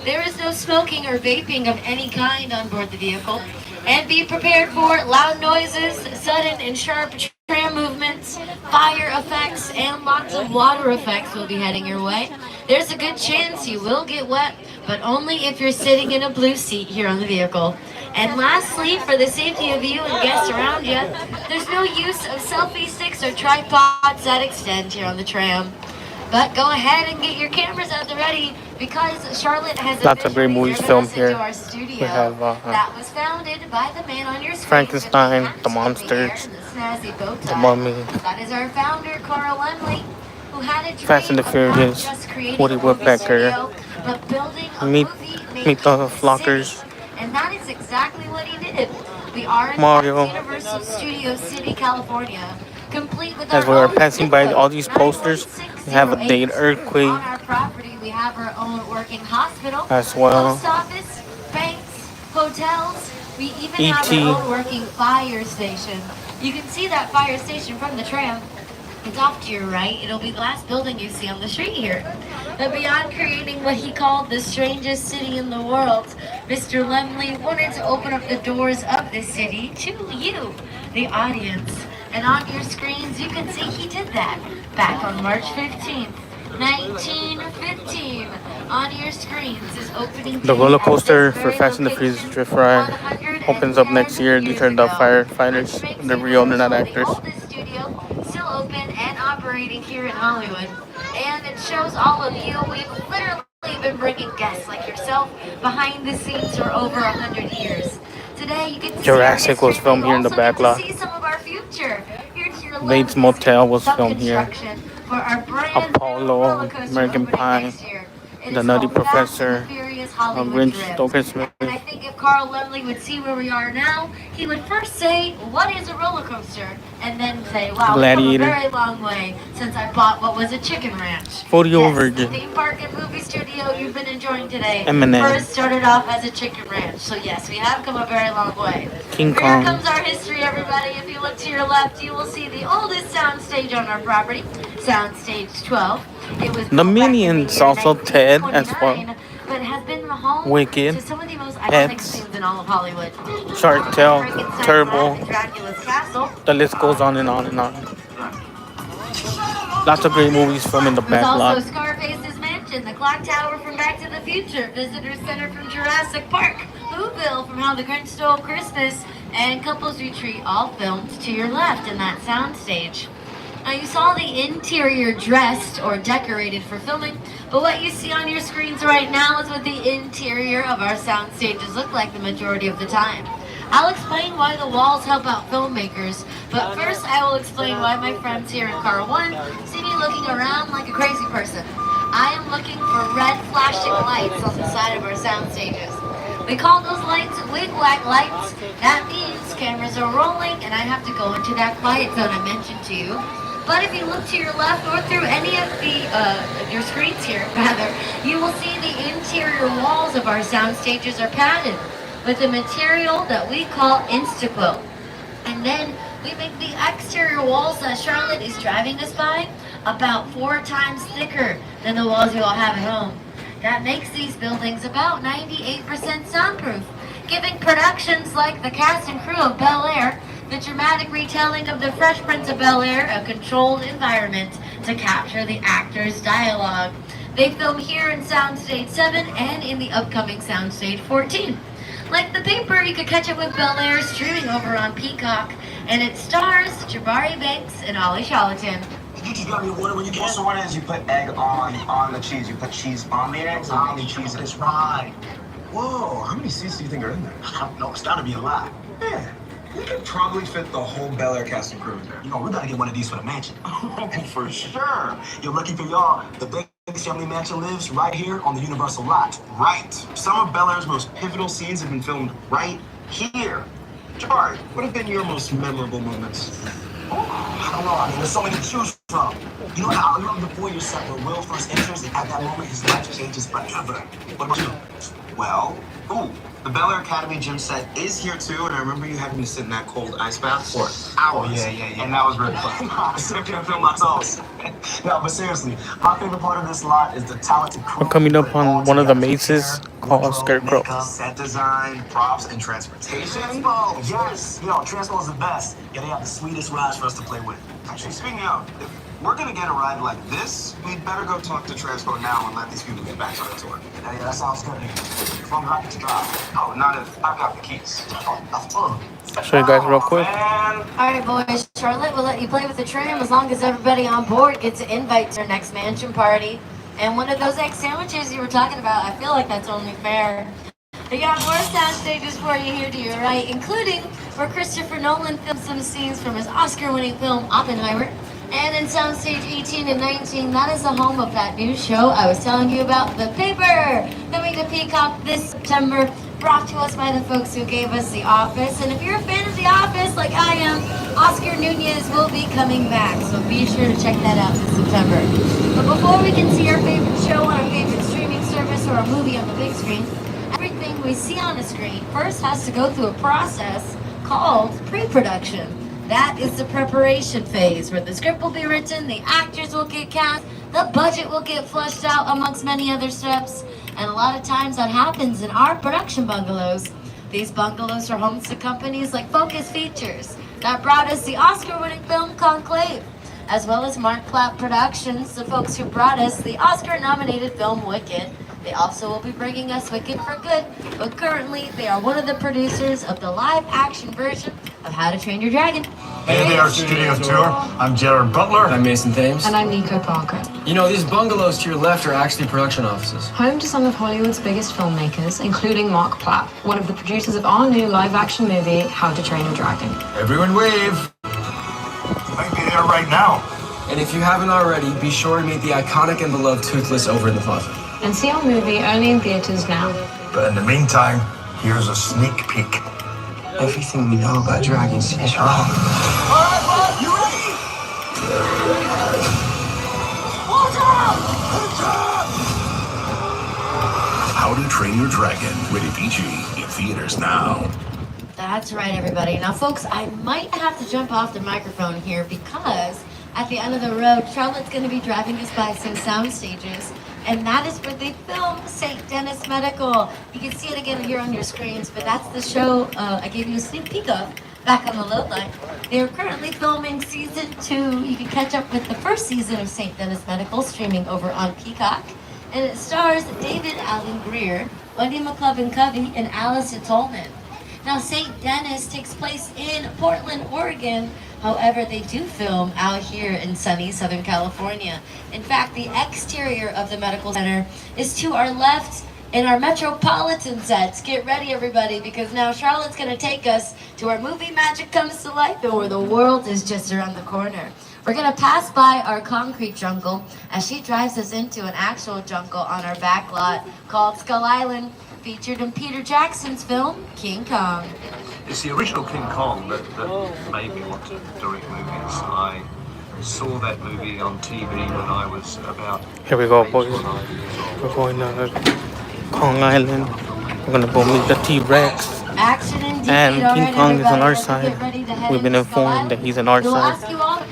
There is no smoking or vaping of any kind on board the vehicle. And be prepared for loud noises, sudden and sharp tram movements, fire effects, and lots of water effects will be heading your way. There's a good chance you will get wet, but only if you're sitting in a blue seat here on the vehicle. And lastly, for the safety of you and guests around you, there's no use of selfie sticks or tripods that extend here on the tram. But go ahead and get your cameras at the ready because Charlotte has lots of great movies filmed here. our studio We have that was founded by the man on your screen. Frankenstein, the monsters, the Mummy, That is our founder, Carl Lemley, who had a dream Fast and the Furious, Woody Woodpecker, Meet the Flockers, and that is exactly what he did. We are in Mario. Universal Studios City, California, complete with As we our are own passing by all these posters, we have a date earthquake on our property. We have our own working hospital, as well. post office, banks, hotels. We even have E.T. our own working fire station. You can see that fire station from the tram. It's off to your right. It'll be the last building you see on the street here. But beyond creating what he called the strangest city in the world, Mr. Lemley wanted to open up the doors of this city to you, the audience. And on your screens, you can see he did that back on March 15th, 1915. On your screens is opening. The roller coaster for Fast and the Furious Drift Ride opens up next year. These are the firefighters. They're real, they're not actors. Still open and operating here in Hollywood. And it shows all of you. We've literally been bringing guests like yourself behind the scenes for over 100 years. Today you get to Jurassic was filmed here in the back lot. see some of our future. Here to your Bates left, Motel was some filmed here. construction for our brand Apollo, American Pie, The Nutty Professor, Grinch Stole Christmas. And I think if Carl Lemley would see where we are now, he would first say, "What is a roller coaster?" And then say, "Wow, we've come a Gladiator. very long way since I bought what was a chicken ranch." Foryou The Virgin. theme park and movie studio you've been enjoying today M&M. first started off as a chicken ranch. So yes, we have come a very long way. King Here Kong. comes our history, everybody. If you look to your left, you will see the oldest soundstage on our property, Soundstage 12. It was The Minions, also Ted as well. but has been the home Wicked, to some of the most iconic Pets, scenes in all of Hollywood. Shark Tale, Turbo. Dracula's Castle. The list goes on and on and on. Lots of great movies filmed in the There's back also lot. Scarface's Mansion, the Clock Tower from Back to the Future, Visitor Center from Jurassic Park, Whoville from How the Grinch Stole Christmas, and Couples Retreat, all filmed to your left in that soundstage. Now you saw the interior dressed or decorated for filming, but what you see on your screens right now is what the interior of our sound stages look like the majority of the time. I'll explain why the walls help out filmmakers, but first I will explain why my friends here in car 1 see me looking around like a crazy person. I am looking for red flashing lights on the side of our sound stages. We call those lights wig-wag lights. That means cameras are rolling and I have to go into that quiet zone I mentioned to you. But if you look to your left or through any of the your screens here, rather, you will see the interior walls of our sound stages are padded with a material that we call Instaquil. And then we make the exterior walls that Charlotte is driving us by about 4 times thicker than the walls you all have at home. That makes these buildings about 98% soundproof, giving productions like the cast and crew of Bel-Air the dramatic retelling of the Fresh Prince of Bel-Air, a controlled environment to capture the actors' dialogue. They film here in Soundstage 7 and in the upcoming Soundstage 14. Like the paper, you could catch it with Bel-Air streaming over on Peacock, and it stars Jabari Banks and Ollie Charlatan. You just got me water when you get. So what is you put egg on the cheese? You put cheese on the eggs and on the cheese. That's right. Whoa, how many seats do you think are in there? I don't know, it's gotta be a lot. Yeah. We could probably fit the whole Bel-Air cast and crew in there. You know, we gotta get one of these for the mansion. For sure. You're lucky for y'all. The Banks family mansion lives right here on the Universal lot. Right. Some of Bel-Air's most pivotal scenes have been filmed right here. Jabari, what have been your most memorable moments? I don't know. I mean, there's so many to choose from. You know how I love the foyer set where Will first enters, and at that moment his life changes forever. What about you? Well, the Bel-Air Academy gym set is here too, and I remember you having me sit in that cold ice bath for hours. Yeah. And that was really fun. I still can't feel my toes. No, but seriously, my favorite part of this lot is the talented crew. We're coming up on one of the mazes called Scarecrow. Set design, props, and transportation. Yes, Transpo is the best. Yeah, they have the sweetest rides for us to play with. Actually, speaking of, if we're gonna get a ride like this, we'd better go talk to Transpo now and let these people get back on the tour. Yeah, that sounds good. I'm happy to drive. Oh, now I've got the keys. Oh, that's fun. I'll show you guys real quick. Alright boys, Charlotte will let you play with the tram as long as everybody on board gets an invite to our next mansion party. And one of those egg sandwiches you were talking about, I feel like that's only fair. We got more sound stages for you here to your right, including where Christopher Nolan filmed some scenes from his Oscar-winning film Oppenheimer. And in Soundstage 18 and 19, that is the home of that new show I was telling you about, The Paper, coming to Peacock this September, brought to us by the folks who gave us The Office. And if you're a fan of The Office, like I am, Oscar Nunez will be coming back, so be sure to check that out this September. But before we can see our favorite show on our favorite streaming service or a movie on the big screen, everything we see on the screen first has to go through a process called pre-production. That is the preparation phase, where the script will be written, the actors will get cast, the budget will get flushed out, amongst many other steps. And a lot of times that happens in our production bungalows. These bungalows are homes to companies like Focus Features, that brought us the Oscar-winning film *𝐾𝐨, as well as Mark Platt Productions, the folks who brought us the Oscar-nominated film *Wicked. They also will be bringing us Wicked for Good, but currently they are one of the producers of the live-action version of How to Train Your Dragon. Hey there, Studio Tour. I'm Jared Butler. I'm Mason Thames. And I'm Nico Parker. You know, these bungalows to your left are actually production offices. Home to some of Hollywood's biggest filmmakers, including Mark Platt, one of the producers of our new live-action movie, How to Train Your Dragon. Everyone wave. Might be there right now. And if you haven't already, be sure to meet the iconic and beloved Toothless over in the plaza. And see our movie only in theaters now. But in the meantime, here's a sneak peek. Everything we know about dragons is wrong. All right, Bob, you ready? Watch out! How to Train Your Dragon, rated PG, in theaters now. That's right, everybody. Now, folks, I might have to jump off the microphone here because at the end of the road, Charlotte's going to be driving us by some sound stages. And that is where they film St. Denis Medical. You can see it again here on your screens, but that's the show I gave you a sneak peek of back on the load line. They are currently filming season 2. You can catch up with the first season of St. Denis Medical streaming over on Peacock. And it stars David Alan Grier, Wendy McLovin-Covey, and Allison Tolman. Now, St. Denis takes place in Portland, Oregon. However, they do film out here in sunny Southern California. In fact, the exterior of the medical center is to our left in our metropolitan sets. Get ready, everybody, because now Charlotte's going to take us to where movie magic comes to life and where the world is just around the corner. We're going to pass by our concrete jungle as she drives us into an actual jungle on our back lot called Skull Island, featured in Peter Jackson's film, King Kong. It's the original King Kong that made me want to direct movies. I saw that movie on TV when I was about... Here we go, boys. We're going to Kong Island. We're going to go meet the T-Rex. Action indeed. And King Right, Kong is on our everybody, side. We've been informed that he's on our side.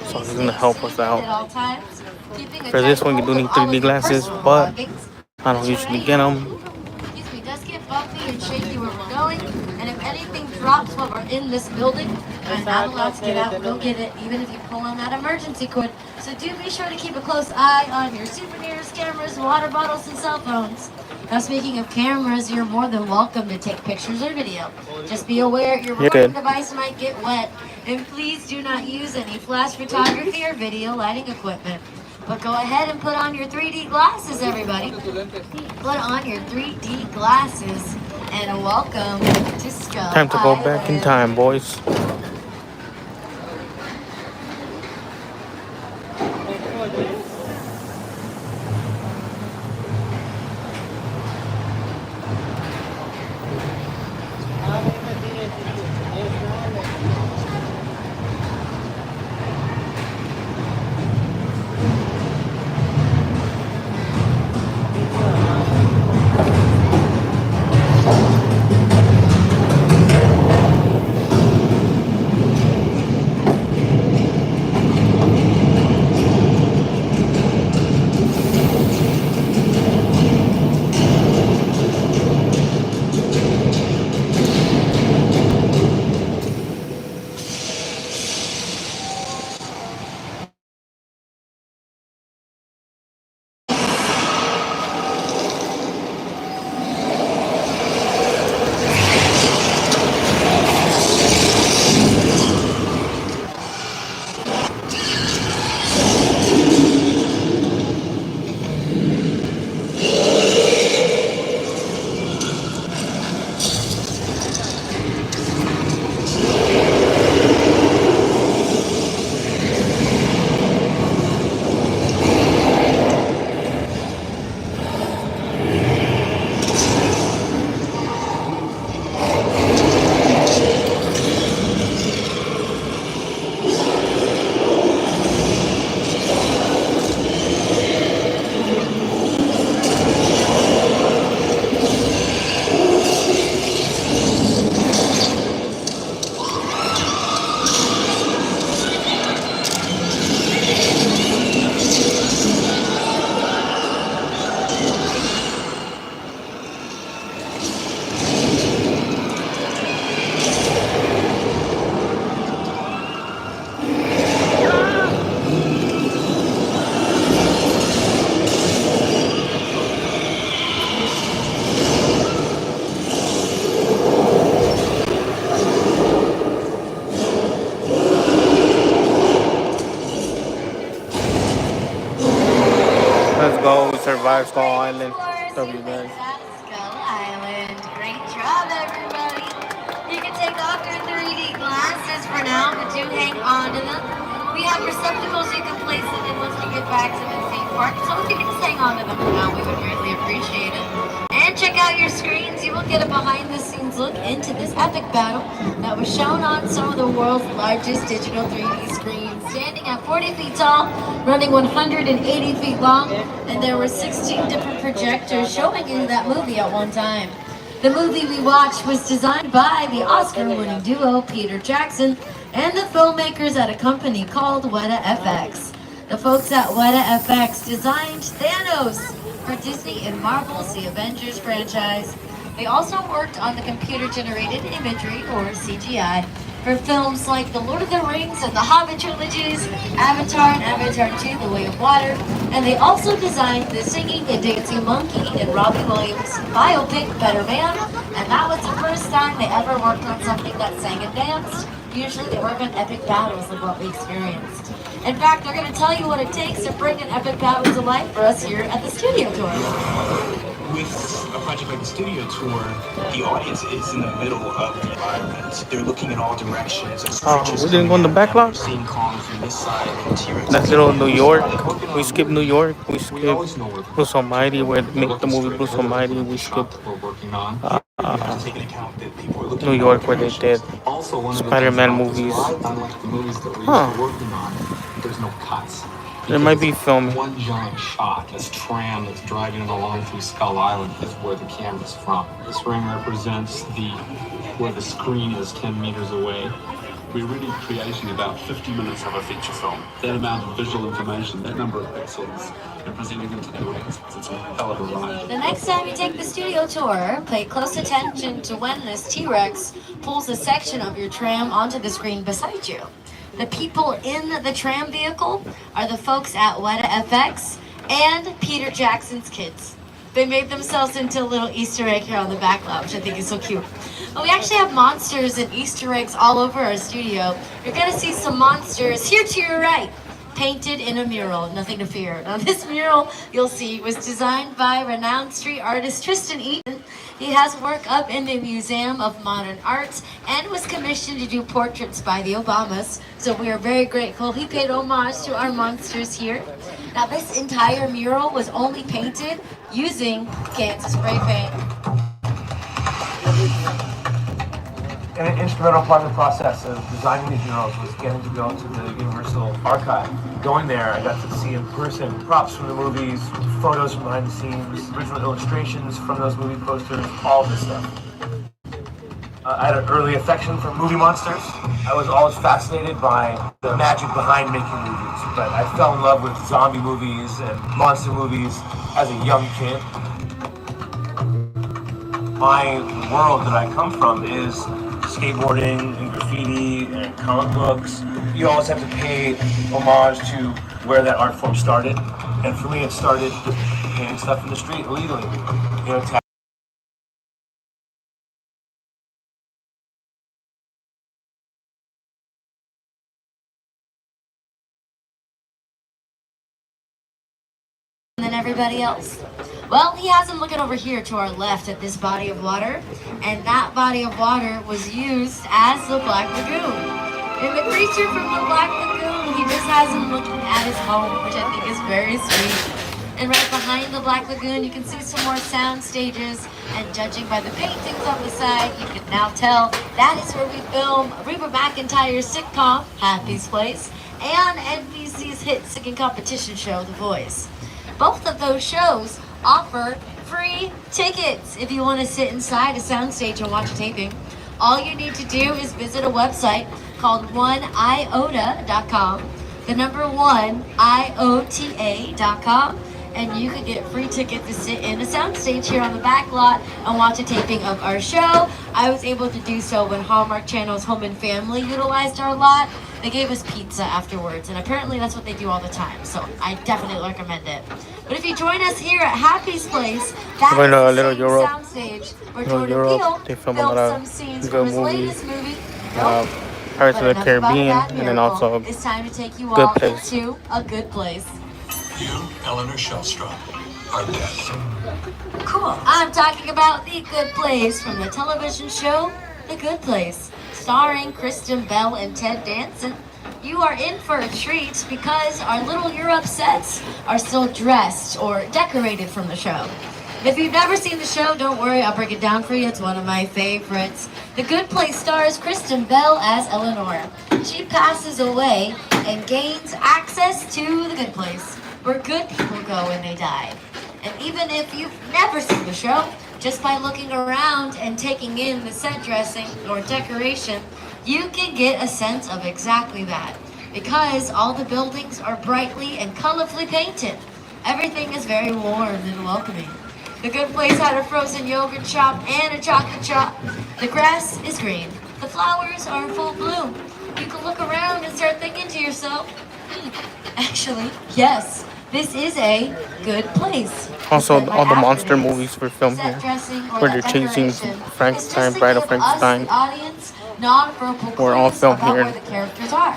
So he's going to help us out. For this one, you do need 3D glasses, but I don't usually get them. Bumpy and shaky where we're going, and if anything drops while we're in this building, I'm not allowed to get out, go get it, even if you pull on that emergency cord. So do be sure to keep a close eye on your souvenirs, cameras, water bottles, and cell phones. Now, speaking of cameras, you're more than welcome to take pictures or video. Just be aware your recording device might get wet, and please do not use any flash photography or video lighting equipment. But go ahead and put on your 3D glasses, everybody. Put on your 3D glasses, and welcome to Skull Time to go back in time, boys. survive Skull Island. W guys. Skull Island. Great job, everybody. You can take off your 3D glasses for now, but do hang on to them. We have receptacles you can place it in once you get back to the theme park. So if you can just hang on to them for now, we would greatly appreciate it. And check out your screens. You will get a behind-the-scenes look into this epic battle that was shown on some of the world's largest digital 3D screens. Standing at 40 feet tall, running 180 feet long, and there were 16 different projectors showing you that movie at one time. The movie we watched was designed by the Oscar-winning duo Peter Jackson and the filmmakers at a company called Weta FX. The folks at Weta FX designed Thanos for Disney and Marvel's The Avengers franchise. They also worked on the computer-generated imagery, or CGI, for films like The Lord of the Rings and The Hobbit trilogies, Avatar and Avatar 2, The Way of Water, and they also designed the singing and dancing monkey in Robbie Williams' biopic, Better Man, and that was the first time they ever worked on something that sang and danced. Usually they work on epic battles like what we experienced. In fact, they're going to tell you what it takes to bring an epic battle to life for us here at the studio tour. With a project like the studio tour, the audience is in the middle of the environment. They're looking in all directions. We didn't go in the backlot? Seeing Kong from this side and T-Rex. That's little New York. We skipped New York. We skipped Bruce Almighty, where they make the movie Bruce Almighty. We skipped New York, where they did Spider-Man movies. There's no cuts. There might be filming. One giant shot, this tram that's driving it along through Skull Island is where the camera's from. This ring represents where the screen is 10 meters away. We're really creating about 50 minutes of a feature film. That amount of visual information, that number of pixels, and presenting them to the audience, it's a hell of a ride. The next time you take the studio tour, pay close attention to when this T-Rex pulls a section of your tram onto the screen beside you. The people in the tram vehicle are the folks at Weta FX and Peter Jackson's kids. They made themselves into a little Easter egg here on the back lot, which I think is so cute. But we actually have monsters and Easter eggs all over our studio. You're gonna see some monsters here to your right, painted in a mural, nothing to fear. Now this mural, you'll see, was designed by renowned street artist Tristan Eaton. He has work up in the Museum of Modern Art and was commissioned to do portraits by the Obamas. So we are very grateful. He paid homage to our monsters here. Now this entire mural was only painted using Kansas spray paint. An instrumental part of the process of designing these murals was getting to go to the Universal Archive. Going there, I got to see in person props from the movies, photos from behind the scenes, original illustrations from those movie posters, all of this stuff. I had an early affection for movie monsters. I was always fascinated by the magic behind making movies, but I fell in love with zombie movies and monster movies as a young kid. My world that I come from is skateboarding and graffiti and comic books. You always have to pay homage to where that art form started. And for me, it started painting stuff in the street illegally. You know, And then everybody else. Well, he has them looking over here to our left at this body of water, and that body of water was used as the Black Lagoon. And the creature from the Black Lagoon, he just has him looking at his home, which I think is very sweet. And right behind the Black Lagoon, you can see some more sound stages, and judging by the paintings on the side, you can now tell that is where we film Reba McEntire's sitcom, Happy's Place, and NBC's hit singing competition show, The Voice. Both of those shows offer free tickets if you want to sit inside a soundstage and watch a taping. All you need to do is visit a website called oneiota.com, the number 1iota.com, and you can get free tickets to sit in a soundstage here on the back lot and watch a taping of our show. I was able to do so when Hallmark Channel's Home and Family utilized our lot. They gave us pizza afterwards, and apparently that's what they do all the time, so I definitely recommend it. But if you join us here at Happy's Place, that's the same soundstage where Jordan Peele filmed some scenes from his latest movie, Pirates of the Caribbean, and then also it's time to take you Good all Place. to a good place. You, Eleanor Shellstrop, or death. Cool. I'm talking about The Good Place from the television show The Good Place, starring Kristen Bell and Ted Danson. You are in for a treat because our Little Europe sets are still dressed or decorated from the show. If you've never seen the show, don't worry, I'll break it down for you. It's one of my favorites. The Good Place stars Kristen Bell as Eleanor. She passes away and gains access to the Good Place, where good people go when they die. And even if you've never seen the show, just by looking around and taking in the set dressing or decoration, you can get a sense of exactly that. Because all the buildings are brightly and colorfully painted. Everything is very warm and welcoming. The Good Place had a frozen yogurt shop and a chocolate shop. The grass is green. The flowers are in full bloom. You can look around and start thinking to yourself, actually, yes, this is a good place. Also, all the monster movies were filmed here, where they're chasing Frankenstein, Bride of Frankenstein, were all filmed here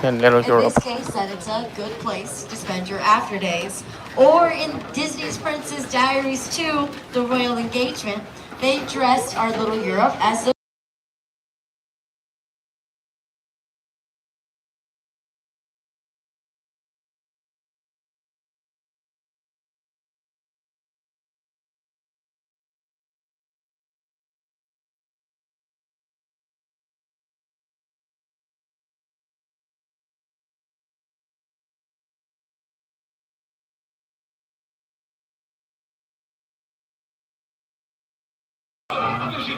in Little Europe. In this case, that it's a good place to spend your after days. Or in Disney's Princess Diaries 2, The Royal Engagement, they dressed our Little Europe as the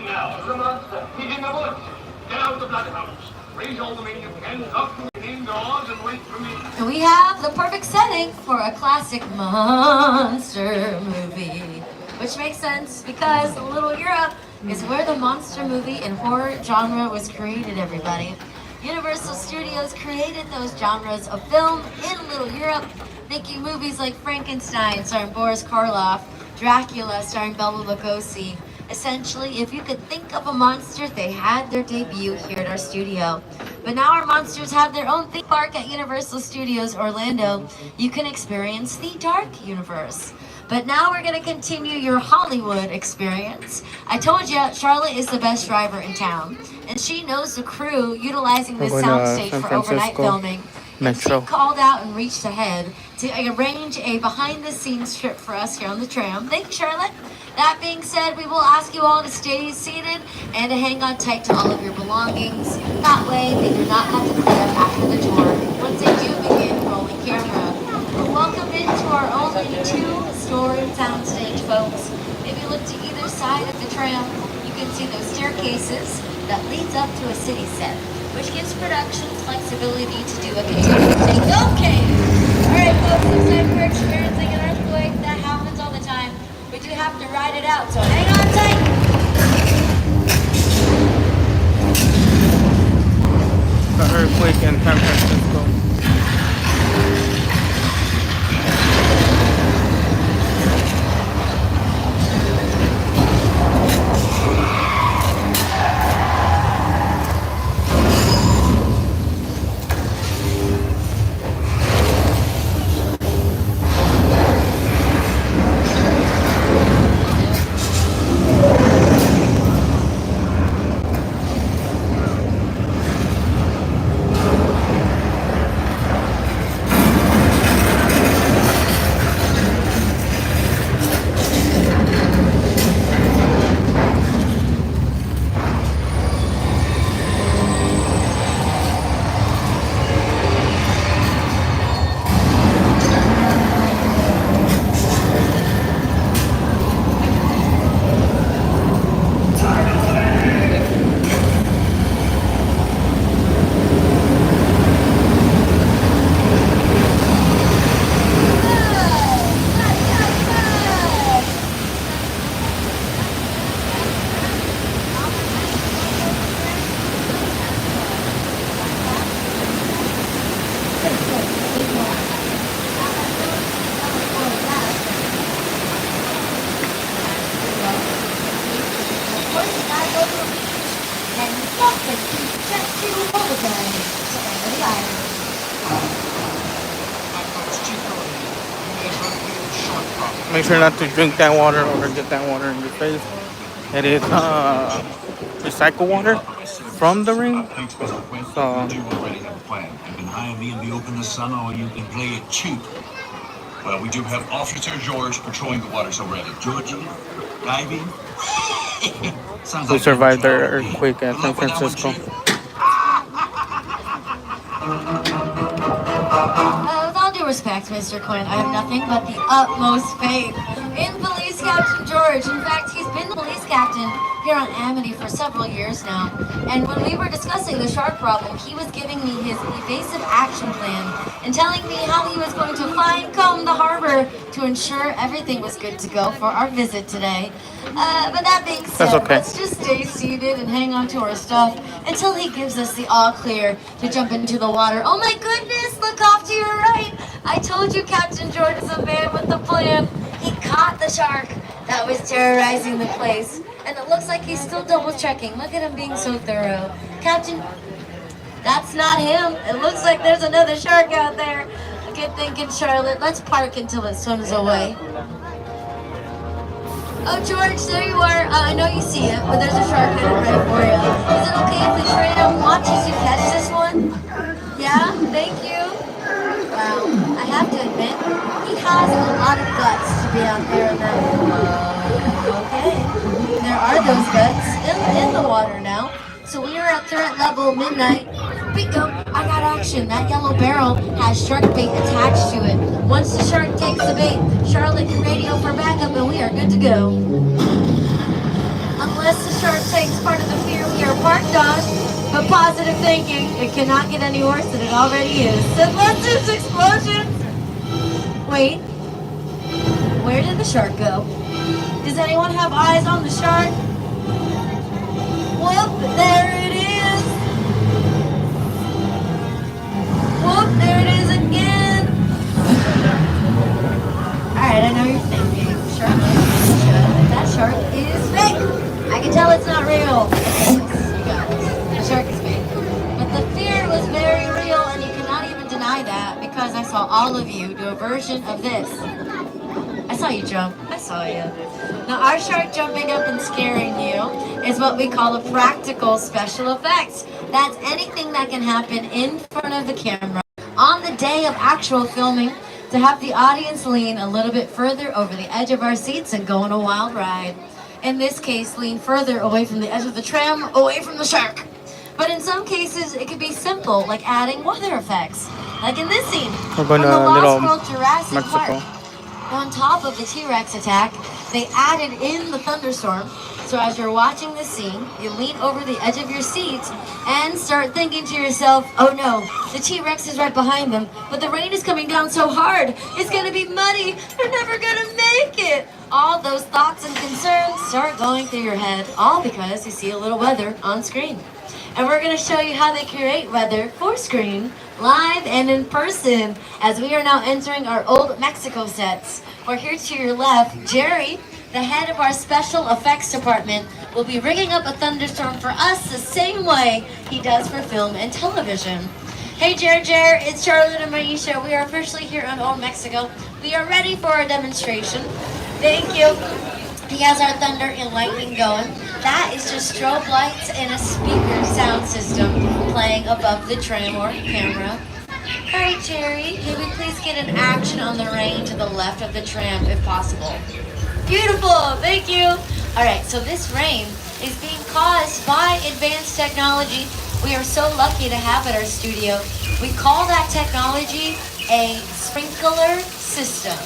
Now, the monster. He's in the woods. Get out the bloodhounds. Raise all the men you can. Lock them indoors and wait for me. And we have the perfect setting for a classic monster movie. Which makes sense because Little Europe is where the monster movie and horror genre was created, everybody. Universal Studios created those genres of film in Little Europe, making movies like Frankenstein starring Boris Karloff, Dracula starring Bela Lugosi. Essentially, if you could think of a monster, they had their debut here at our studio. But now our monsters have their own theme park at Universal Studios Orlando. You can experience the dark universe. But now we're going to continue your Hollywood experience. I told you, Charlotte is the best driver in town. And she knows the crew utilizing this soundstage for overnight filming. And she called out and reached ahead to arrange a behind-the-scenes trip for us here on the tram. Thank you, Charlotte. That being said, we will ask you all to stay seated and to hang on tight to all of your belongings. That way, they do not have to clear up after the tour once they do begin rolling camera. We're welcome into our only two-story soundstage, folks. If you look to either side of the tram, you can see those staircases that leads up to a city set, which gives production flexibility to do a continuous take. Okay! Alright, folks, looks like we're experiencing an earthquake. That happens all the time. We do have to ride it out, so hang on tight! The earthquake in San Francisco. Make sure not to drink that water or get that water in your face. It is recycled water from the ring. So You already have a plan. You can hire me in the open sun, or you can play it cheap. Well, we do have Officer George patrolling the waters already. Georgie, diving. Sounds we like survived the earthquake at San Francisco. With all due respect, Mr. Quinn, I have nothing but the utmost faith in Police Captain George. In fact, he's been the police captain here on Amity for several years now. And when we were discussing the shark problem, he was giving me his evasive action plan and telling me how he was going to fine-comb the harbor to ensure everything was good to go for our visit today. But that being said, let's just stay seated and hang on to our stuff until he gives us the all clear to jump into the water. Oh my goodness, look off to your right. I told you Captain George is a man with a plan. He caught the shark that was terrorizing the place. And it looks like he's still double checking. Look at him being so thorough. Captain, that's not him. It looks like there's another shark out there. Good thinking, Charlotte. Let's park until it swims away. Oh, George, there you are. I know you see it, but there's a shark headed right for you. Is it okay if the tram watches you catch this one? Yeah? Thank you. Wow, I have to admit, he has a lot of guts to be out there in that. Okay. There are those guts in the water now. So we are at threat level midnight. Bingo! I got action. That yellow barrel has shark bait attached to it. Once the shark takes the bait, Charlotte can radio for backup and we are good to go. Unless the shark takes part of the fear we are parked on, but positive thinking, it cannot get any worse than it already is. Unless there's explosions! Wait. Where did the shark go? Does anyone have eyes on the shark? Whoop, there it is! Whoop, there it is again! Alright, I know you're thinking, that shark is fake! I can tell it's not real. You got it. The shark is fake. But the fear was very real, and you cannot even deny that, because I saw all of you do a version of this. I saw you jump. I saw you. Now, our shark jumping up and scaring you is what we call a practical special effects. That's anything that can happen in front of the camera on the day of actual filming to have the audience lean a little bit further over the edge of our seats and go on a wild ride. In this case, lean further away from the edge of the tram, away from the shark. But in some cases, it could be simple, like adding weather effects. Like in this scene, we're going from the Lost World Jurassic Mexico. Park. On top of the T-Rex attack, they added in the thunderstorm. So as you're watching this scene, you lean over the edge of your seat and start thinking to yourself, oh no, the T-Rex is right behind them, but the rain is coming down so hard, it's gonna be muddy, they're never gonna make it. All those thoughts and concerns start going through your head, all because you see a little weather on screen. And we're gonna show you how they create weather for screen, live and in person, as we are now entering our old Mexico sets. Or here to your left, Jerry, the head of our special effects department, will be rigging up a thunderstorm for us the same way he does for film and television. Hey Jer, it's Charlotte and Maisha. We are officially here on Old Mexico. We are ready for our demonstration. Thank you. He has our thunder and lightning going. That is just strobe lights and a speaker sound system playing above the tram or camera. Alright Jerry, can we please get an action on the rain to the left of the tram if possible? Beautiful, thank you. Alright, so this rain is being caused by advanced technology we are so lucky to have at our studio. We call that technology a sprinkler system.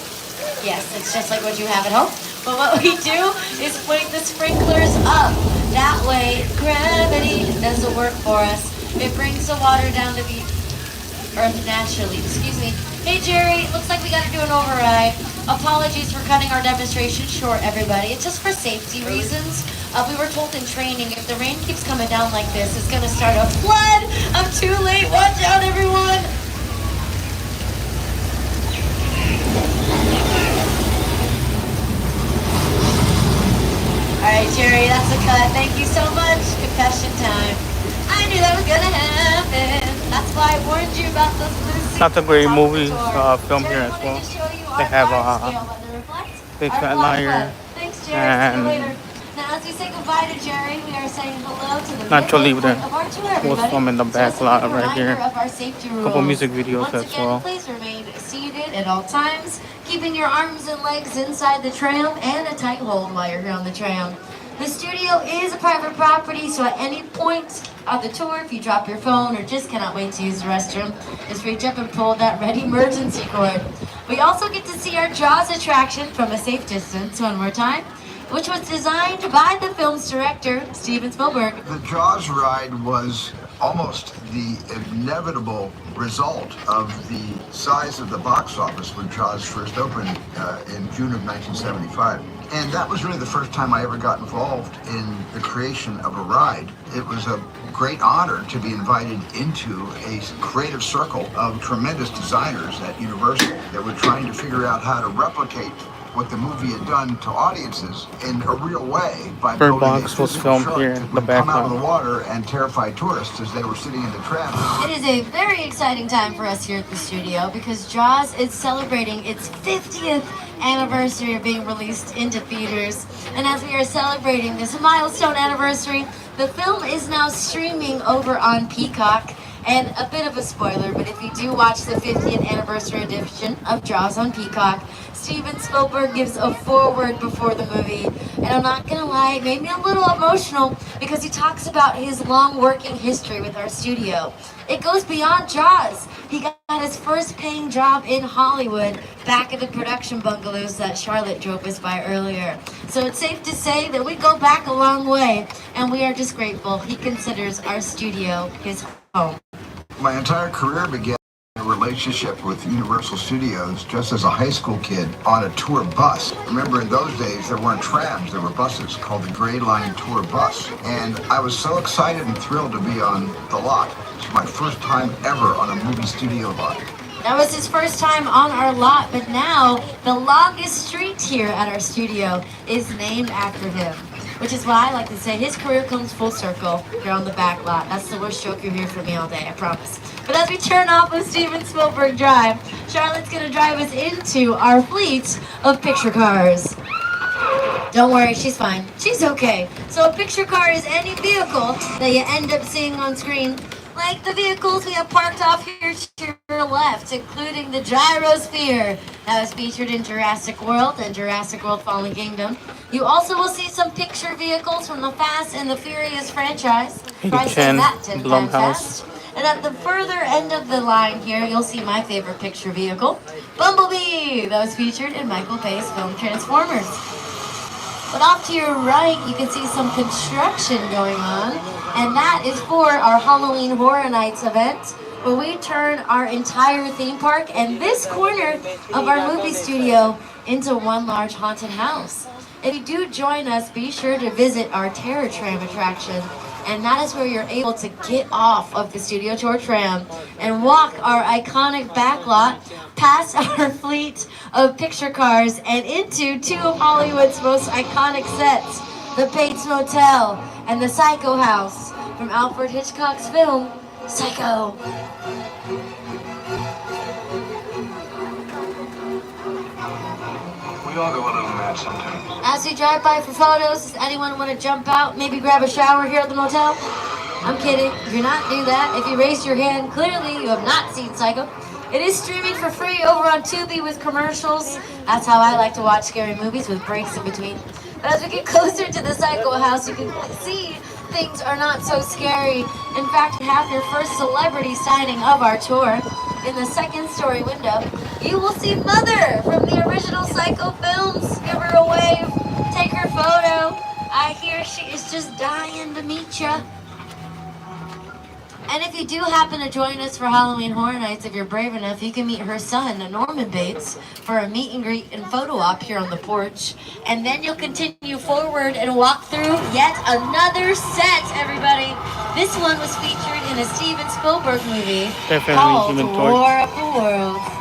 Yes, it's just like what you have at home. But what we do is point the sprinklers up. That way, gravity doesn't work for us. It brings the water down to the earth naturally. Excuse me. Hey Jerry, looks like we gotta do an override. Apologies for cutting our demonstration short, everybody. It's just for safety reasons. We were told in training, if the rain keeps coming down like this, it's gonna start a flood. I'm too late. Watch out, everyone. Alright, Jerry, that's a cut. Thank you so much. Confession time. I knew that was gonna happen. That's why I warned you about those blue seats. That's a great movie film here as well. They have Big our Fat block Liar, club. Thanks, Jerry. See you and later. Now, as we say goodbye to Jerry, we are saying hello to the Nacho midway Libre point of our tour, was everybody. filming the So back as a lot quick right here. reminder of our safety A couple rules. music videos Once as again, well. please remain seated at all times, keeping your arms and legs inside the tram and a tight hold while you're here on the tram. The studio is a private property, so at any point of the tour, if you drop your phone or just cannot wait to use the restroom, just reach up and pull that red emergency cord. We also get to see our Jaws attraction from a safe distance one more time, which was designed by the film's director, Steven Spielberg. The Jaws ride was almost the inevitable result of the size of the box office when Jaws first opened in June of 1975. And that was really the first time I ever got involved in the creation of a ride. It was a great honor to be invited into a creative circle of tremendous designers at Universal that were trying to figure out how to replicate what the movie had done to audiences in a real way by Bird building a Box was physical filmed shark here that in the would come out of background. the water and terrify tourists as they were sitting in the tram. It is a very exciting time for us here at the studio because Jaws is celebrating its 50th anniversary of being released into theaters. And as we are celebrating this milestone anniversary, the film is now streaming over on Peacock. And a bit of a spoiler, but if you do watch the 50th anniversary edition of Jaws on Peacock, Steven Spielberg gives a foreword before the movie. And I'm not gonna lie, it made me a little emotional because he talks about his long working history with our studio. It goes beyond Jaws. He got his first paying job in Hollywood back at the production bungalows that Charlotte drove us by earlier. So it's safe to say that we go back a long way, and we are just grateful he considers our studio his home. My entire career began in a relationship with Universal Studios just as a high school kid on a tour bus. Remember, in those days, there weren't trams, there were buses called the Gray Line Tour Bus. And I was so excited and thrilled to be on the lot. It was my first time ever on a movie studio lot. That was his first time on our lot, but now the longest street here at our studio is named after him. Which is why I like to say his career comes full circle here on the back lot. That's the worst joke you'll hear from me all day, I promise. But as we turn off of Steven Spielberg Drive, Charlotte's gonna drive us into our fleet of picture cars. Don't worry, she's fine. She's okay. So a picture car is any vehicle that you end up seeing on screen, like the vehicles we have parked off here to your left, including the gyrosphere that was featured in Jurassic World and Jurassic World Fallen Kingdom. You also will see some picture vehicles from the Fast and the Furious franchise. Try saying that 10 times fast. And at the further end of the line here, you'll see my favorite picture vehicle, Bumblebee, that was featured in Michael Bay's film Transformers. But off to your right, you can see some construction going on, and that is for our Halloween Horror Nights event, where we turn our entire theme park and this corner of our movie studio into one large haunted house. If you do join us, be sure to visit our Terror Tram attraction, and that is where you're able to get off of the Studio Tour tram and walk our iconic backlot past our fleet of picture cars and into two of Hollywood's most iconic sets, the Bates Motel and the Psycho House from Alfred Hitchcock's film, Psycho. We all go on a match sometimes. As we drive by for photos, does anyone want to jump out, maybe grab a shower here at the motel? I'm kidding. If you're not, do that. If you raised your hand, clearly you have not seen Psycho. It is streaming for free over on Tubi with commercials. That's how I like to watch scary movies, with breaks in between. But as we get closer to the Psycho House, you can see things are not so scary. In fact, we have your first celebrity signing of our tour. In the second story window, you will see Mother from the original Psycho films. Give her a wave, take her photo. I hear she is just dying to meet ya. And if you do happen to join us for Halloween Horror Nights, if you're brave enough, you can meet her son, Norman Bates, for a meet and greet and photo op here on the porch. And then you'll continue forward and walk through yet another set, everybody. This one was featured in a Steven Spielberg movie called War of the Worlds.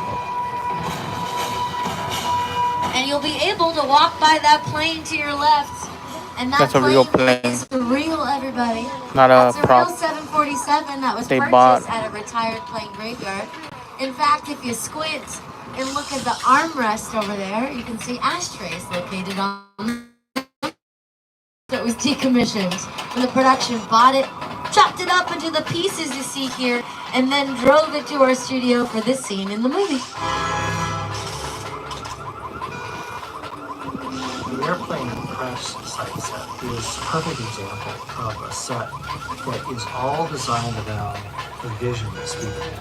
And you'll be able to walk by that plane to your left. And that That's a real plane. Is real, everybody. Not a That's prop. Real 747 that was They purchased bought. at a retired plane graveyard. In fact, if you squint and look at the armrest over there, you can see ashtrays located on that was decommissioned when the production bought it, chopped it up into the pieces you see here, and then drove it to our studio for this scene in the movie. The airplane crash site set is a perfect example of a set that is all designed around the vision of Stephen.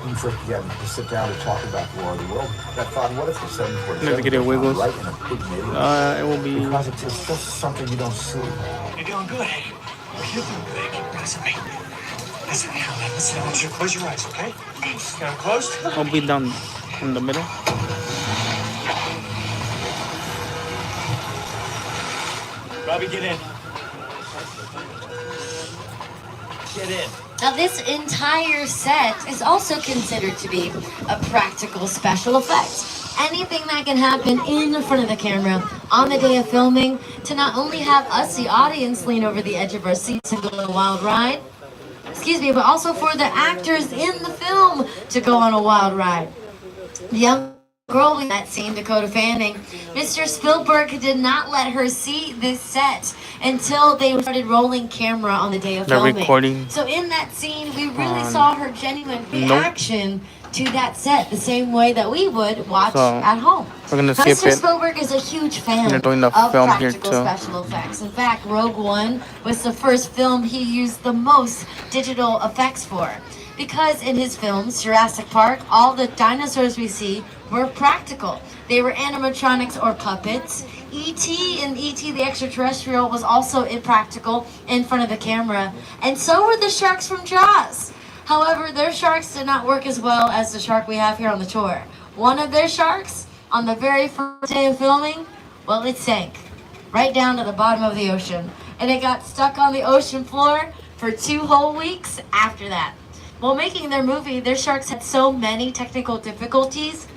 You forget to sit down and talk about the War of the World. I thought, what if the 747 Never get it wiggles. right in a big neighborhood? It will be. Because it's just something you don't see. You're doing good. You're doing good. Listen, hey. Listen, here, listen. I want you to close your eyes, okay? Got them closed? I'll be down in the middle. Robbie, get in. Get in. Now this entire set is also considered to be a practical special effect. Anything that can happen in front of the camera on the day of filming to not only have us, the audience, lean over the edge of our seats and go on a wild ride, but also for the actors in the film to go on a wild ride. The young girl in that scene, Dakota Fanning, Mr. Spielberg did not let her see this set until they started rolling camera on the day of filming. Recording. So in that scene, we really saw her genuine reaction to that set, the same way that we would watch at home. We're gonna skip Mr. it. Spielberg is a huge fan They're doing the of film here practical too. special effects. In fact, Rogue One was the first film he used the most digital effects for. Because in his films, Jurassic Park, all the dinosaurs we see were practical. They were animatronics or puppets. E.T. and E.T. the Extraterrestrial was also impractical in front of the camera. And so were the sharks from Jaws. However, their sharks did not work as well as the shark we have here on the tour. One of their sharks, on the very first day of filming, well, it sank right down to the bottom of the ocean. And it got stuck on the ocean floor for 2 whole weeks after that. While making their movie, their sharks had so many technical difficulties,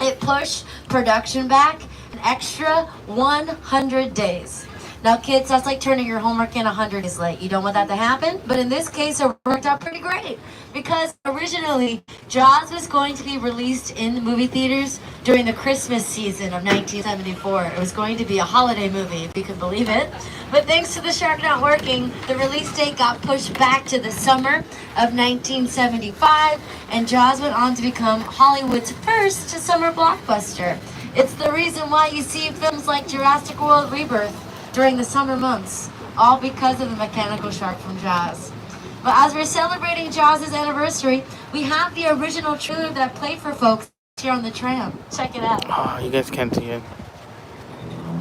it pushed production back an extra 100 days. Now kids, that's like turning your homework in 100 days late. You don't want that to happen, but in this case it worked out pretty great. Because originally, Jaws was going to be released in the movie theaters during the Christmas season of 1974. It was going to be a holiday movie, if you could believe it. But thanks to the shark not working, the release date got pushed back to the summer of 1975, and Jaws went on to become Hollywood's first summer blockbuster. It's the reason why you see films like Jurassic World Rebirth during the summer months, all because of the mechanical shark from Jaws. But as we're celebrating Jaws' anniversary, we have the original trailer that played for folks here on the tram. Check it out. Oh, you guys can't see it.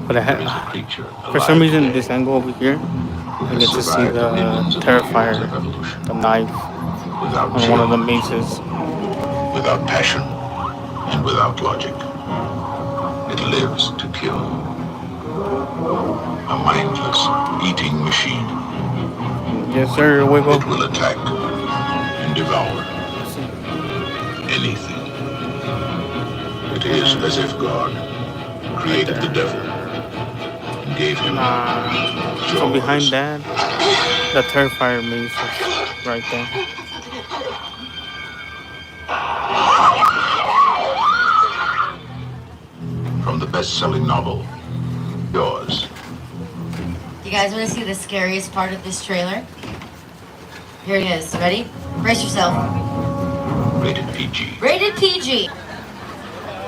But I had, for some reason, this angle over here, I get to see the Terrifier, the knife, on one of the mazes. Without passion and without logic, it lives to kill. A mindless eating machine. Yes, sir, Wiggle. It will attack and devour anything. It is as if God created the devil and gave him so behind that, the Terrifier maze is right there. From the best-selling novel, Yours. You guys want to see the scariest part of this trailer? Here it is. Ready? Brace yourself. Rated PG. Rated PG.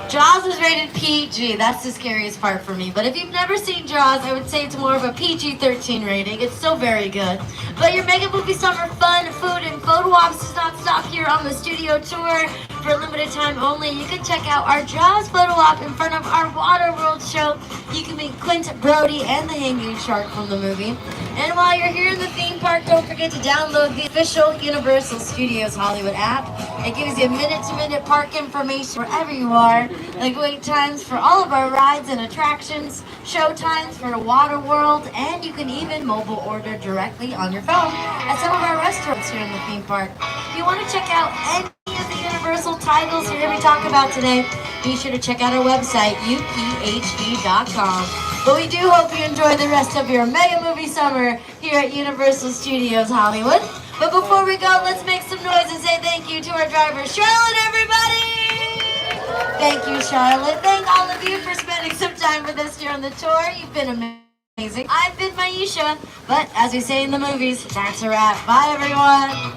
Jaws was rated PG. That's the scariest part for me. But if you've never seen Jaws, I would say it's more of a PG-13 rating. It's still very good. But your Mega Movie Summer fun, food, and photo ops does not stop here on the studio tour. For a limited time only, you can check out our Jaws photo op in front of our Waterworld show. You can meet Clint Brody and the hanging shark from the movie. And while you're here in the theme park, don't forget to download the official Universal Studios Hollywood app. It gives you minute-to-minute park information wherever you are, like wait times for all of our rides and attractions, show times for Waterworld, and you can even mobile order directly on your phone at some of our restaurants here in the theme park. If you want to check out any of the Universal titles you hear me talk about today, be sure to check out our website, UPHD.com. But we do hope you enjoy the rest of your Mega Movie Summer here at Universal Studios Hollywood. But before we go, let's make some noise and say thank you to our driver, Charlotte, everybody! Thank you, Charlotte. Thank all of you for spending some time with us here on the tour. You've been amazing. I've been Maisha, but as we say in the movies, that's a wrap. Bye, everyone.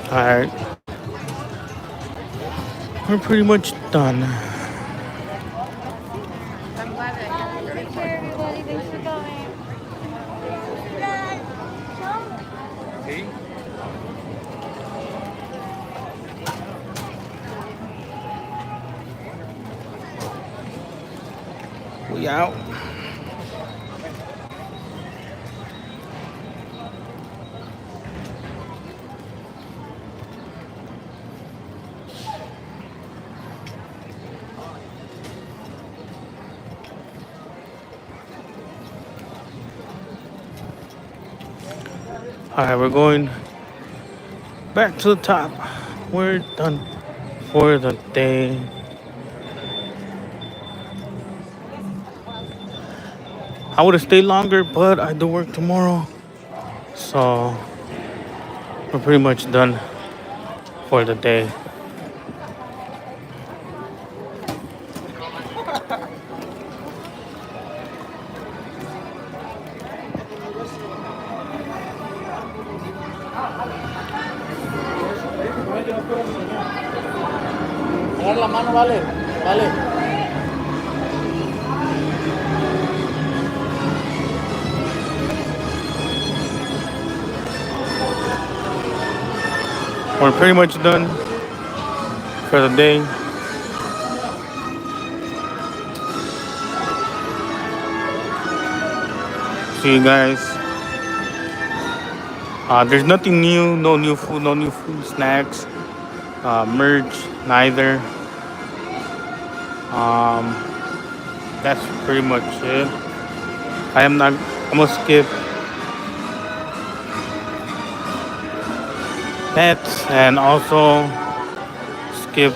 Alright. We're pretty much done. Take care, everybody. Thanks for coming. We out. Alright, we're going back to the top. We're done for the day. I would have stayed longer, but I do work tomorrow. So we're pretty much done for the day. Agarra la mano, vale. Vale. We're pretty much done for the day. See you guys. There's nothing new, no new food, snacks, merch, neither. That's pretty much it. I'm gonna skip pets and also skip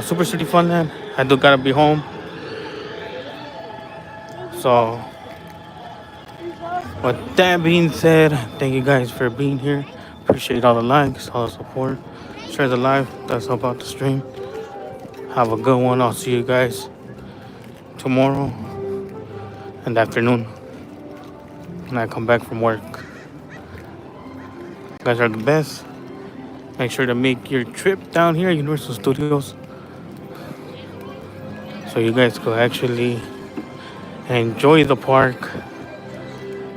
Super City Funland. I do gotta be home. So with that being said, thank you guys for being here. Appreciate all the likes, all the support. Share the live. That's help out the stream. Have a good one. I'll see you guys tomorrow in the afternoon when I come back from work. You guys are the best. Make sure to make your trip down here at Universal Studios so you guys could actually enjoy the park,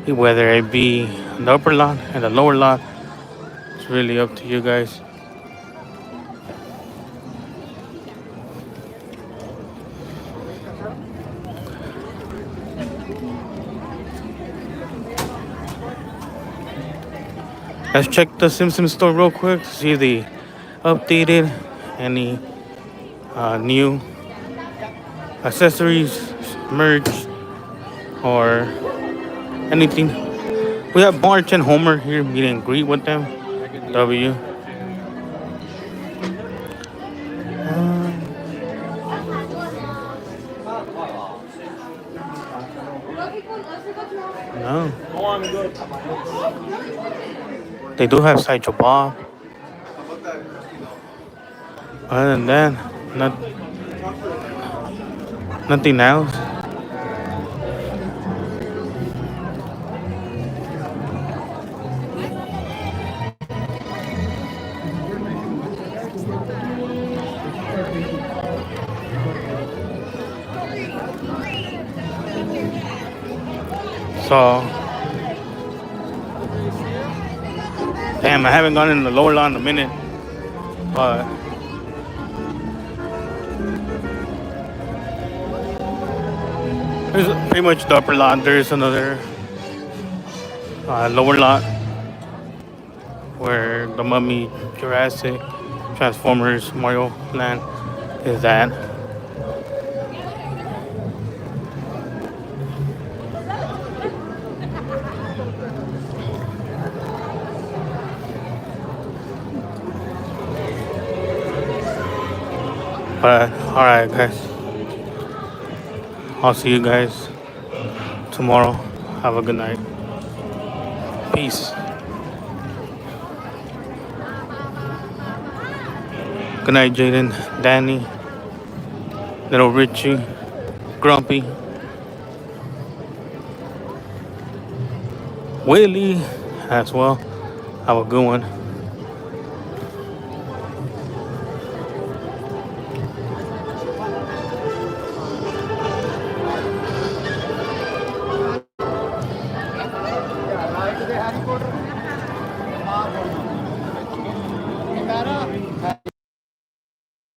whether it be the upper lot and the lower lot. It's really up to you guys. Let's check the Simpsons store real quick to see if they updated any new accessories, merch, or anything. We have Marge and Homer here, meet and greet with them. W. No. They do have Sideshow Bob. Other than that, nothing else. So, damn, I haven't gone in the lower lot in a minute, but here's pretty much the upper lot. There's another lower lot where the Mummy, Jurassic, Transformers, Mario Land is at. But alright guys, I'll see you guys tomorrow. Have a good night. Peace. Good night, Jaden, Danny, little Richie, Grumpy, Willie as well. Have a good one.